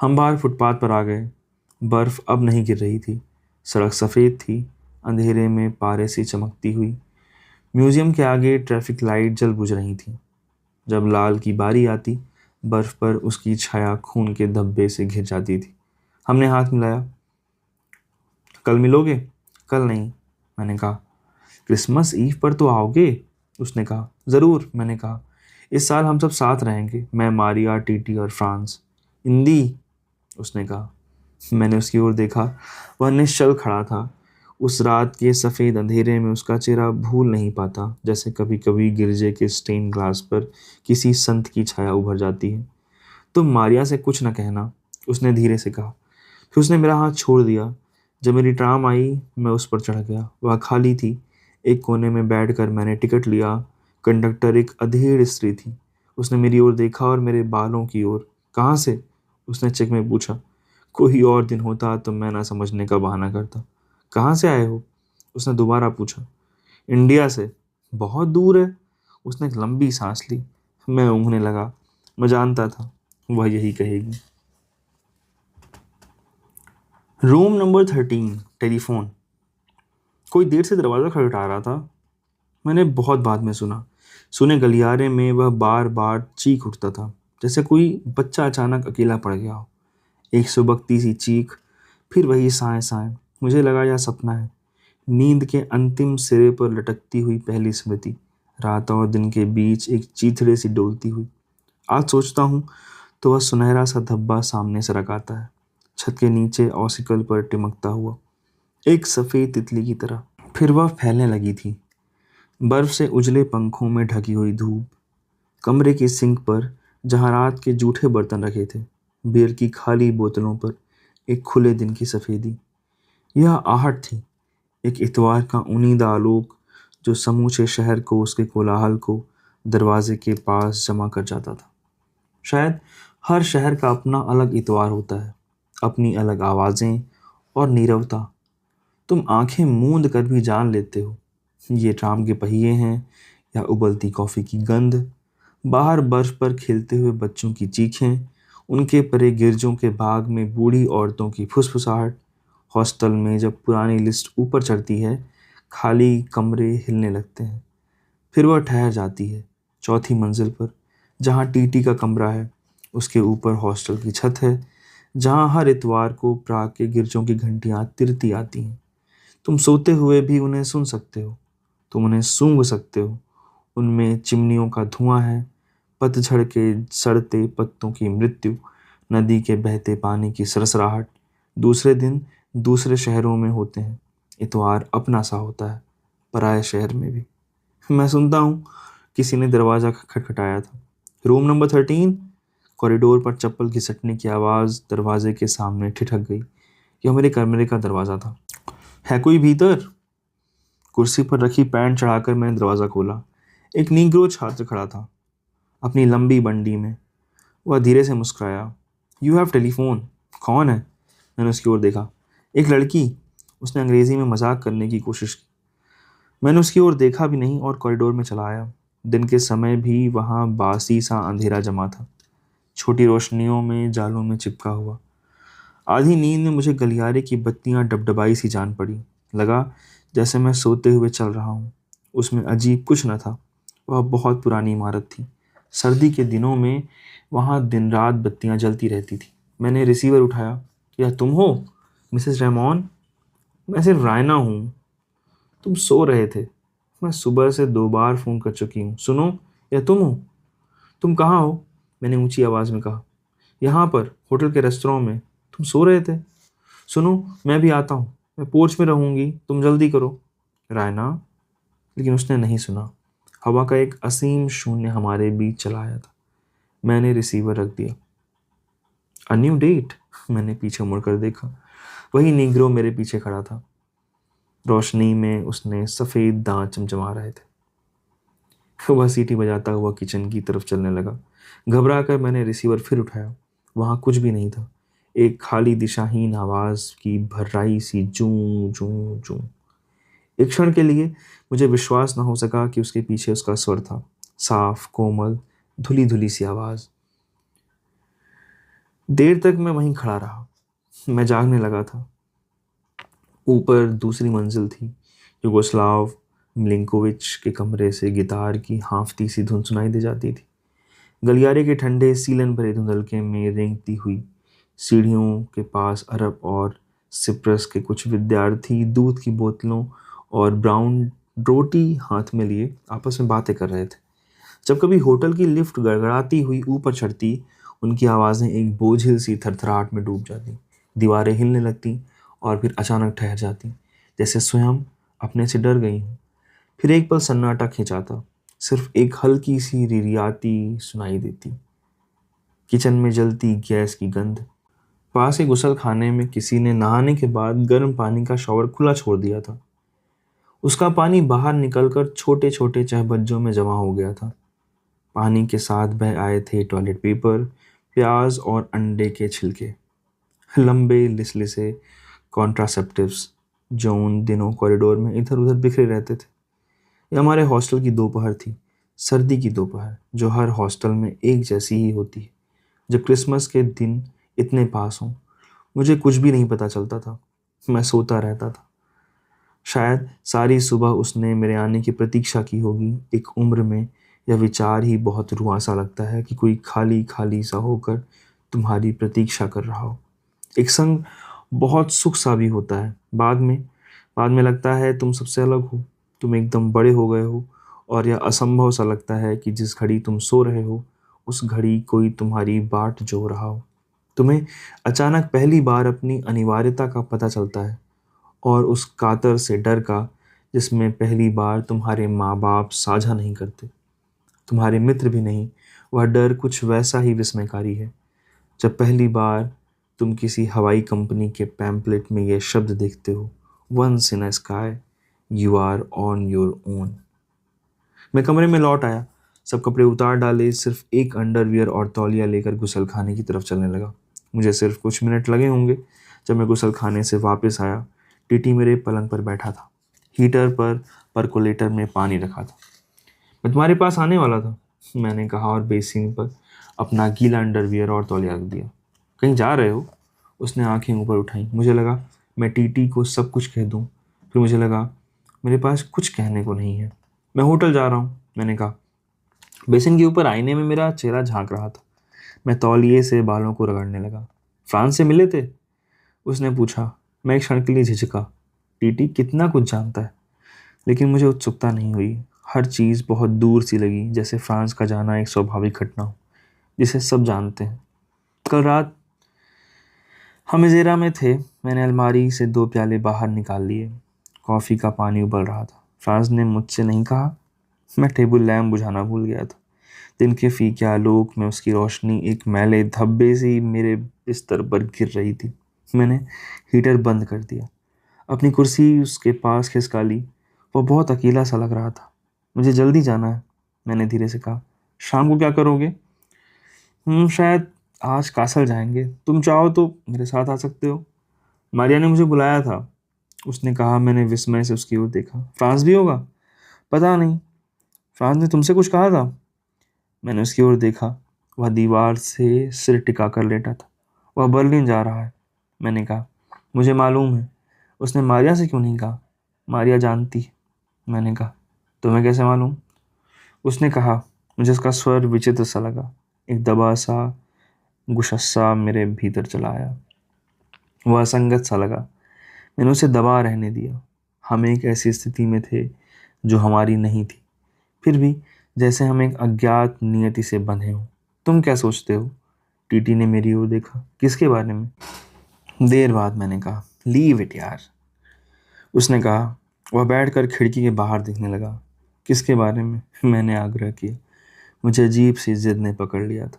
[SPEAKER 2] हम बाहर फुटपाथ पर आ गए। बर्फ अब नहीं गिर रही थी। सड़क सफ़ेद थी, अंधेरे में पारे सी चमकती हुई। म्यूजियम के आगे ट्रैफिक लाइट जल बुझ रही थी। जब लाल की बारी आती, बर्फ पर उसकी छाया खून के धब्बे से घिर जाती थी। हमने हाथ मिलाया। कल मिलोगे? कल नहीं, मैंने कहा। क्रिसमस ईव पर तो आओगे? उसने कहा। ज़रूर, मैंने कहा। इस साल हम सब साथ रहेंगे, मैं, मारिया, टीटी और फ्रांस। इंदी, उसने कहा। मैंने उसकी ओर देखा। वह निश्चल खड़ा था। उस रात के सफ़ेद अंधेरे में उसका चेहरा भूल नहीं पाता, जैसे कभी कभी गिरजे के स्टेन ग्लास पर किसी संत की छाया उभर जाती है। तुम मारिया से कुछ न कहना, उसने धीरे से कहा। फिर उसने मेरा हाथ छोड़ दिया। जब मेरी ट्राम आई, मैं उस पर चढ़ गया। वह खाली थी। एक कोने में बैठकर मैंने टिकट लिया। कंडक्टर एक अधेड़ स्त्री थी। उसने मेरी ओर देखा और मेरे बालों की ओर। कहाँ से? उसने चेक में पूछा। कोई और दिन होता तो मैं ना समझने का बहाना करता। कहाँ से आए हो? उसने दोबारा पूछा। इंडिया से। बहुत दूर है। उसने एक लंबी सांस ली। मैं ऊँघने लगा। मैं जानता था वह यही कहेगी। Room number 13, telephone. कोई देर से दरवाज़ा खटखटा रहा था। मैंने बहुत बाद में सुने गलियारे में वह बार बार चीख उठता था, जैसे कोई बच्चा अचानक अकेला पड़ गया हो। एक सुबकती सी चीख, फिर वही साएं साएं। मुझे लगा यह सपना है। नींद के अंतिम सिरे पर लटकती हुई पहली स्मृति, रात और दिन के बीच एक चीथड़े सी डोलती हुई। आज सोचता हूँ तो वह सुनहरा सा धब्बा सामने से रकाता है, छत के नीचे ऑसिकल पर टिमकता हुआ, एक सफ़ेद तितली की तरह। फिर वह फैलने लगी थी, बर्फ से उजले पंखों में ढकी हुई धूप। कमरे की सिंक पर, जहाँ रात के जूठे बर्तन रखे थे, बियर की खाली बोतलों पर एक खुले दिन की सफ़ेदी। यह आहट थी, एक इतवार का उनीदा आलोक जो समूचे शहर को, उसके कोलाहल को दरवाजे के पास जमा कर जाता था। शायद हर शहर का अपना अलग इतवार होता है, अपनी अलग आवाज़ें और नीरवता। तुम आंखें मूंद कर भी जान लेते हो ये ट्राम के पहिए हैं या उबलती कॉफ़ी की गंध, बाहर बर्फ पर खेलते हुए बच्चों की चीखें, उनके परे गिरजों के बाग में बूढ़ी औरतों की फुसफुसाहट। हॉस्टल में जब पुरानी लिस्ट ऊपर चढ़ती है, खाली कमरे हिलने लगते हैं। फिर वह ठहर जाती है चौथी मंजिल पर, जहाँ टीटी का कमरा है। उसके ऊपर हॉस्टल की छत है, जहाँ हर इतवार को प्राग के गिरजों की घंटियाँ तिरती आती हैं। तुम सोते हुए भी उन्हें सुन सकते हो, तुम उन्हें सूंघ सकते हो। उनमें चिमनियों का धुआं है, पतझड़ के सड़ते पत्तों की मृत्यु, नदी के बहते पानी की सरसराहट। दूसरे दिन दूसरे शहरों में होते हैं, इतवार अपना सा होता है, पराये शहर में भी। मैं सुनता हूँ किसी ने दरवाज़ा खटखटाया था। Room number 13। कॉरिडोर पर चप्पल घिसटने की आवाज़ दरवाजे के सामने ठिठक गई। यह मेरे कमरे का दरवाज़ा था। है कोई भीतर? कुर्सी पर रखी पैंट चढ़ाकर मैंने दरवाज़ा खोला। एक नीग्रो छात्र खड़ा था, अपनी लंबी बंडी में। वह धीरे से मुस्कुराया। You have telephone. कौन है? मैंने उसकी ओर देखा। एक लड़की। उसने अंग्रेज़ी में मजाक करने की कोशिश की। मैंने उसकी ओर देखा भी नहीं और कॉरिडोर में चला आया। दिन के समय भी वहाँ बासी सा अंधेरा जमा था, छोटी रोशनियों में जालों में चिपका हुआ। आधी नींद में मुझे गलियारे की बत्तियां डबडबाई सी जान पड़ी। लगा जैसे मैं सोते हुए चल रहा हूँ। उसमें अजीब कुछ न था। वह बहुत पुरानी इमारत थी। सर्दी के दिनों में वहाँ दिन रात बत्तियां जलती रहती थी। मैंने रिसीवर उठाया। यह तुम हो मिसेस रेमॉन? मैं सिर्फ रायना हूँ। तुम सो रहे थे। मैं सुबह से 2 बार फ़ोन कर चुकी हूँ। सुनो, यह तुम हो? तुम कहाँ हो? मैंने ऊंची आवाज़ में कहा। यहाँ पर, होटल के रेस्तरां में। तुम सो रहे थे? सुनो, मैं भी आता हूँ। मैं पोर्च में रहूंगी, तुम जल्दी करो। रायना। लेकिन उसने नहीं सुना। हवा का एक असीम शून्य हमारे बीच चला आया था। मैंने रिसीवर रख दिया। A new date. मैंने पीछे मुड़कर देखा। वही नीग्रो मेरे पीछे खड़ा था। रोशनी में उसने सफ़ेद दांत चमचमा रहे थे। वह सीटी बजाता हुआ किचन की तरफ चलने लगा। घबरा कर मैंने रिसीवर फिर उठाया। वहाँ कुछ भी नहीं था। एक खाली दिशाहीन आवाज़ की भर्राई सी जूं जूं जूं। एक क्षण के लिए मुझे विश्वास न हो सका कि उसके पीछे उसका स्वर था, साफ, कोमल, धुली धुली सी आवाज़। देर तक मैं वहीं खड़ा रहा। मैं जागने लगा था। ऊपर दूसरी मंजिल थी। युगोस्लाव मिलिंकोविच के कमरे से गिटार की हाँफती सी धुन सुनाई दे जाती थी। गलियारे के ठंडे सीलन भरे धुंधलके में रेंगती हुई सीढ़ियों के पास अरब और सिप्रस के कुछ विद्यार्थी दूध की बोतलों और ब्राउन रोटी हाथ में लिए आपस में बातें कर रहे थे। जब कभी होटल की लिफ्ट गड़गड़ाती हुई ऊपर चढ़ती, उनकी आवाज़ें एक बोझिल सी थरथराहट में डूब जाती। दीवारें हिलने लगती और फिर अचानक ठहर जाती, जैसे स्वयं अपने से डर गई हों। फिर एक पल सन्नाटा खिंचाता, सिर्फ एक हल्की सी रिरियाती सुनाई देती। किचन में जलती गैस की गंध। पास ही गुसल खाने में किसी ने नहाने के बाद गर्म पानी का शॉवर खुला छोड़ दिया था। उसका पानी बाहर निकलकर छोटे छोटे चहबज्जों में जमा हो गया था। पानी के साथ बह आए थे टॉयलेट पेपर, प्याज और अंडे के छिलके, लंबे लिसलिसे कॉन्ट्रासेप्टिव्स जो उन दिनों कॉरिडोर में इधर उधर बिखरे रहते थे। यह हमारे हॉस्टल की दोपहर थी, सर्दी की दोपहर, जो हर हॉस्टल में एक जैसी ही होती है जब क्रिसमस के दिन इतने पास हों। मुझे कुछ भी नहीं पता चलता था। मैं सोता रहता था। शायद सारी सुबह उसने मेरे आने की प्रतीक्षा की होगी। एक उम्र में यह विचार ही बहुत रुआंसा लगता है कि कोई खाली खाली सा होकर तुम्हारी प्रतीक्षा कर रहा हो। एक संग बहुत सुख सा भी होता है। बाद में लगता है तुम सबसे अलग हो, तुम एकदम बड़े हो गए हो, और यह असंभव सा लगता है कि जिस घड़ी तुम सो रहे हो उस घड़ी कोई तुम्हारी बाट जो रहा हो। तुम्हें अचानक पहली बार अपनी अनिवार्यता का पता चलता है, और उस कातर से डर का जिसमें पहली बार तुम्हारे माँ बाप साझा नहीं करते, तुम्हारे मित्र भी नहीं। वह डर कुछ वैसा ही विस्मयकारी है जब पहली बार तुम किसी हवाई कंपनी के पैम्पलेट में ये शब्द देखते हो, once in a sky you are on your own. मैं कमरे में लौट आया, सब कपड़े उतार डाले, सिर्फ एक अंडरवियर और तौलिया लेकर गुसल खाने की तरफ चलने लगा। मुझे सिर्फ कुछ मिनट लगे होंगे। जब मैं गुसल खाने से वापस आया, टीटी मेरे पलंग पर बैठा था। हीटर पर परकोलेटर में पानी रखा था। मैं तुम्हारे पास आने वाला था, मैंने कहा और बेसिन पर अपना गीला अंडरवियर और तौलिया रख दिया। कहीं जा रहे हो? उसने आंखें ऊपर उठाई। मुझे लगा मैं टीटी को सब कुछ कह दूं। फिर मुझे लगा मेरे पास कुछ कहने को नहीं है। मैं होटल जा रहा हूँ, मैंने कहा। बेसिन के ऊपर आईने में मेरा चेहरा झांक रहा था। मैं तौलिए से बालों को रगड़ने लगा। फ्रांस से मिले थे? उसने पूछा। मैं एक क्षण के लिए झिझका। टीटी कितना कुछ जानता है। लेकिन मुझे उत्सुकता नहीं हुई। हर चीज़ बहुत दूर सी लगी, जैसे फ्रांस का जाना एक स्वाभाविक घटना हो जिसे सब जानते हैं। कल रात हम इजेरा में थे। मैंने अलमारी से 2 प्याले बाहर निकाल लिए। कॉफ़ी का पानी उबल रहा था। फ्रांस ने मुझसे नहीं कहा। मैं टेबल लैम्प बुझाना भूल गया था। दिन के फीके आलोक में उसकी रोशनी एक मैले धब्बे सी मेरे बिस्तर पर गिर रही थी। मैंने हीटर बंद कर दिया, अपनी कुर्सी उसके पास खिसका ली। वह बहुत अकेला सा लग रहा था। मुझे जल्दी जाना है, मैंने धीरे से कहा। शाम को क्या करोगे? शायद आज कासल जाएंगे। तुम चाहो तो मेरे साथ आ सकते हो। मारिया ने मुझे बुलाया था, उसने कहा। मैंने विस्मय से उसकी ओर देखा। फ्रांस भी होगा? पता नहीं। फ्रांस ने तुमसे कुछ कहा था? मैंने उसकी ओर देखा। वह दीवार से सिर टिकाकर लेटा था। वह बर्लिन जा रहा है, मैंने कहा। मुझे मालूम है। उसने मारिया से क्यों नहीं कहा? मारिया जानती है, मैंने कहा। तुम्हें कैसे मालूम? उसने कहा। मुझे उसका स्वर विचित्र सा लगा। एक दबा सा गुस्सा मेरे भीतर चला आया। वह असंगत सा लगा। मैंने उसे दबा रहने दिया। हम एक ऐसी स्थिति में थे जो हमारी नहीं थी, फिर भी जैसे हम एक अज्ञात नियति से बंधे हों। तुम क्या सोचते हो? टीटी ने मेरी ओर देखा। किसके बारे में? देर बाद मैंने कहा। लीव इट यार, उसने कहा। वह बैठकर खिड़की के बाहर देखने लगा। किसके बारे में? मैंने आग्रह किया। मुझे अजीब सी जिद ने पकड़ लिया था।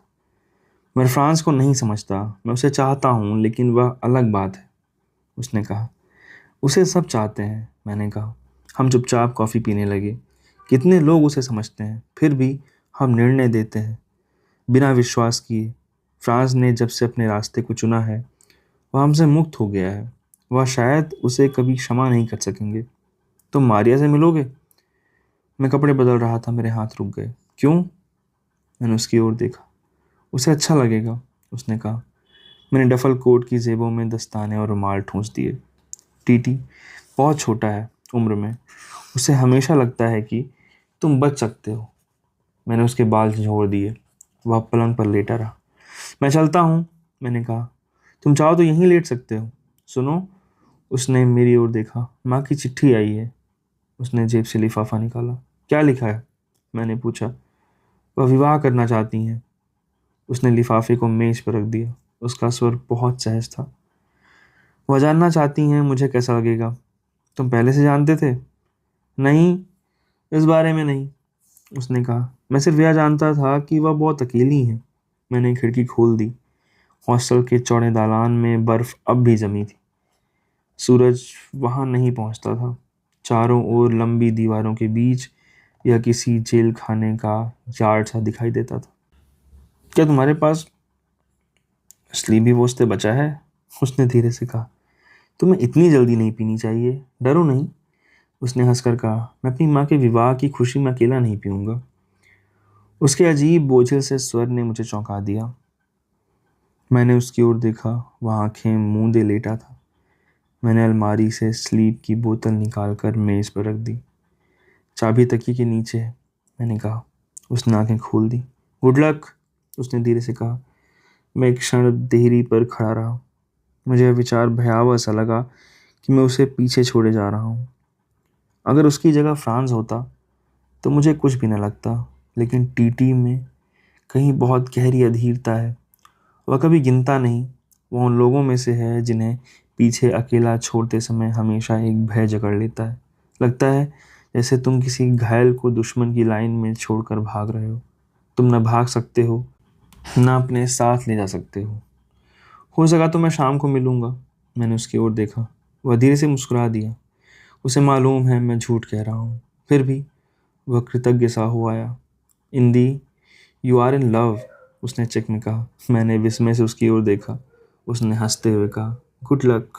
[SPEAKER 2] मैं फ्रांस को नहीं समझता। मैं उसे चाहता हूँ, लेकिन वह अलग बात है, उसने कहा। उसे सब चाहते हैं, मैंने कहा। हम चुपचाप कॉफ़ी पीने लगे। कितने लोग उसे समझते हैं, फिर भी हम निर्णय देते हैं बिना विश्वास किए। फ्रांस ने जब से अपने रास्ते को चुना है, वह हमसे मुक्त हो गया है। वह शायद उसे कभी क्षमा नहीं कर सकेंगे। तुम मारिया से मिलोगे? मैं कपड़े बदल रहा था, मेरे हाथ रुक गए। क्यों? मैंने उसकी ओर देखा। उसे अच्छा लगेगा, उसने कहा। मैंने डफल कोट की जेबों में दस्ताने और रुमाल ठूंस दिए। टीटी बहुत छोटा है उम्र में। उसे हमेशा लगता है कि तुम बच सकते हो। मैंने उसके बाल झोड़ दिए। वह पलंग पर लेटा रहा। मैं चलता हूँ, मैंने कहा। तुम चाहो तो यहीं लेट सकते हो। सुनो, उसने मेरी ओर देखा। माँ की चिट्ठी आई है। उसने जेब से लिफाफा निकाला। क्या लिखा है? मैंने पूछा। वह विवाह करना चाहती हैं। उसने लिफाफे को मेज पर रख दिया। उसका स्वर बहुत सहज था। वह जानना चाहती हैं मुझे कैसा लगेगा। तुम पहले से जानते थे? नहीं, इस बारे में नहीं, उसने कहा। मैं सिर्फ यह जानता था कि वह बहुत अकेली हैं। मैंने खिड़की खोल दी। हॉस्टल के चौड़े दालान में बर्फ अब भी जमी थी। सूरज वहां नहीं पहुंचता था। चारों ओर लंबी दीवारों के बीच यह किसी जेल खाने का यार्ड सा दिखाई देता था। क्या तुम्हारे पास स्लीबी वोस्ते बचा है? उसने धीरे से कहा। तुम्हें इतनी जल्दी नहीं पीनी चाहिए। डरो नहीं, उसने हंसकर कहा। मैं अपनी माँ के विवाह की खुशी में अकेला नहीं पीऊंगा। उसके अजीब बोझिल से स्वर ने मुझे चौंका दिया। मैंने उसकी ओर देखा। वह आंखें मूंदे लेटा था। मैंने अलमारी से स्लीप की बोतल निकालकर मेज पर रख दी। चाबी तकिए के नीचे है, मैंने कहा। उसने आंखें खोल दी। गुड लक, उसने धीरे से कहा। मैं एक क्षण देहरी पर खड़ा रहा। मुझे यह विचार भयावह सा लगा कि मैं उसे पीछे छोड़े जा रहा हूँ। अगर उसकी जगह फ्रांस होता तो मुझे कुछ भी न लगता, लेकिन टीटी में कहीं बहुत गहरी अधीरता है। वह कभी गिनता नहीं। वह उन लोगों में से है जिन्हें पीछे अकेला छोड़ते समय हमेशा एक भय जकड़ लेता है। लगता है जैसे तुम किसी घायल को दुश्मन की लाइन में छोड़कर भाग रहे हो। तुम न भाग सकते हो, न अपने साथ ले जा सकते हो।
[SPEAKER 1] हो सका तो मैं शाम को मिलूँगा। मैंने उसकी ओर देखा। वह धीरे से मुस्कुरा दिया। उसे मालूम है मैं झूठ कह रहा हूँ, फिर भी वह कृतज्ञ सा हो आया। इंदी, यू आर इन लव, उसने चेक में कहा। मैंने विस्मय से उसकी ओर देखा। उसने हंसते हुए कहा, गुड लक।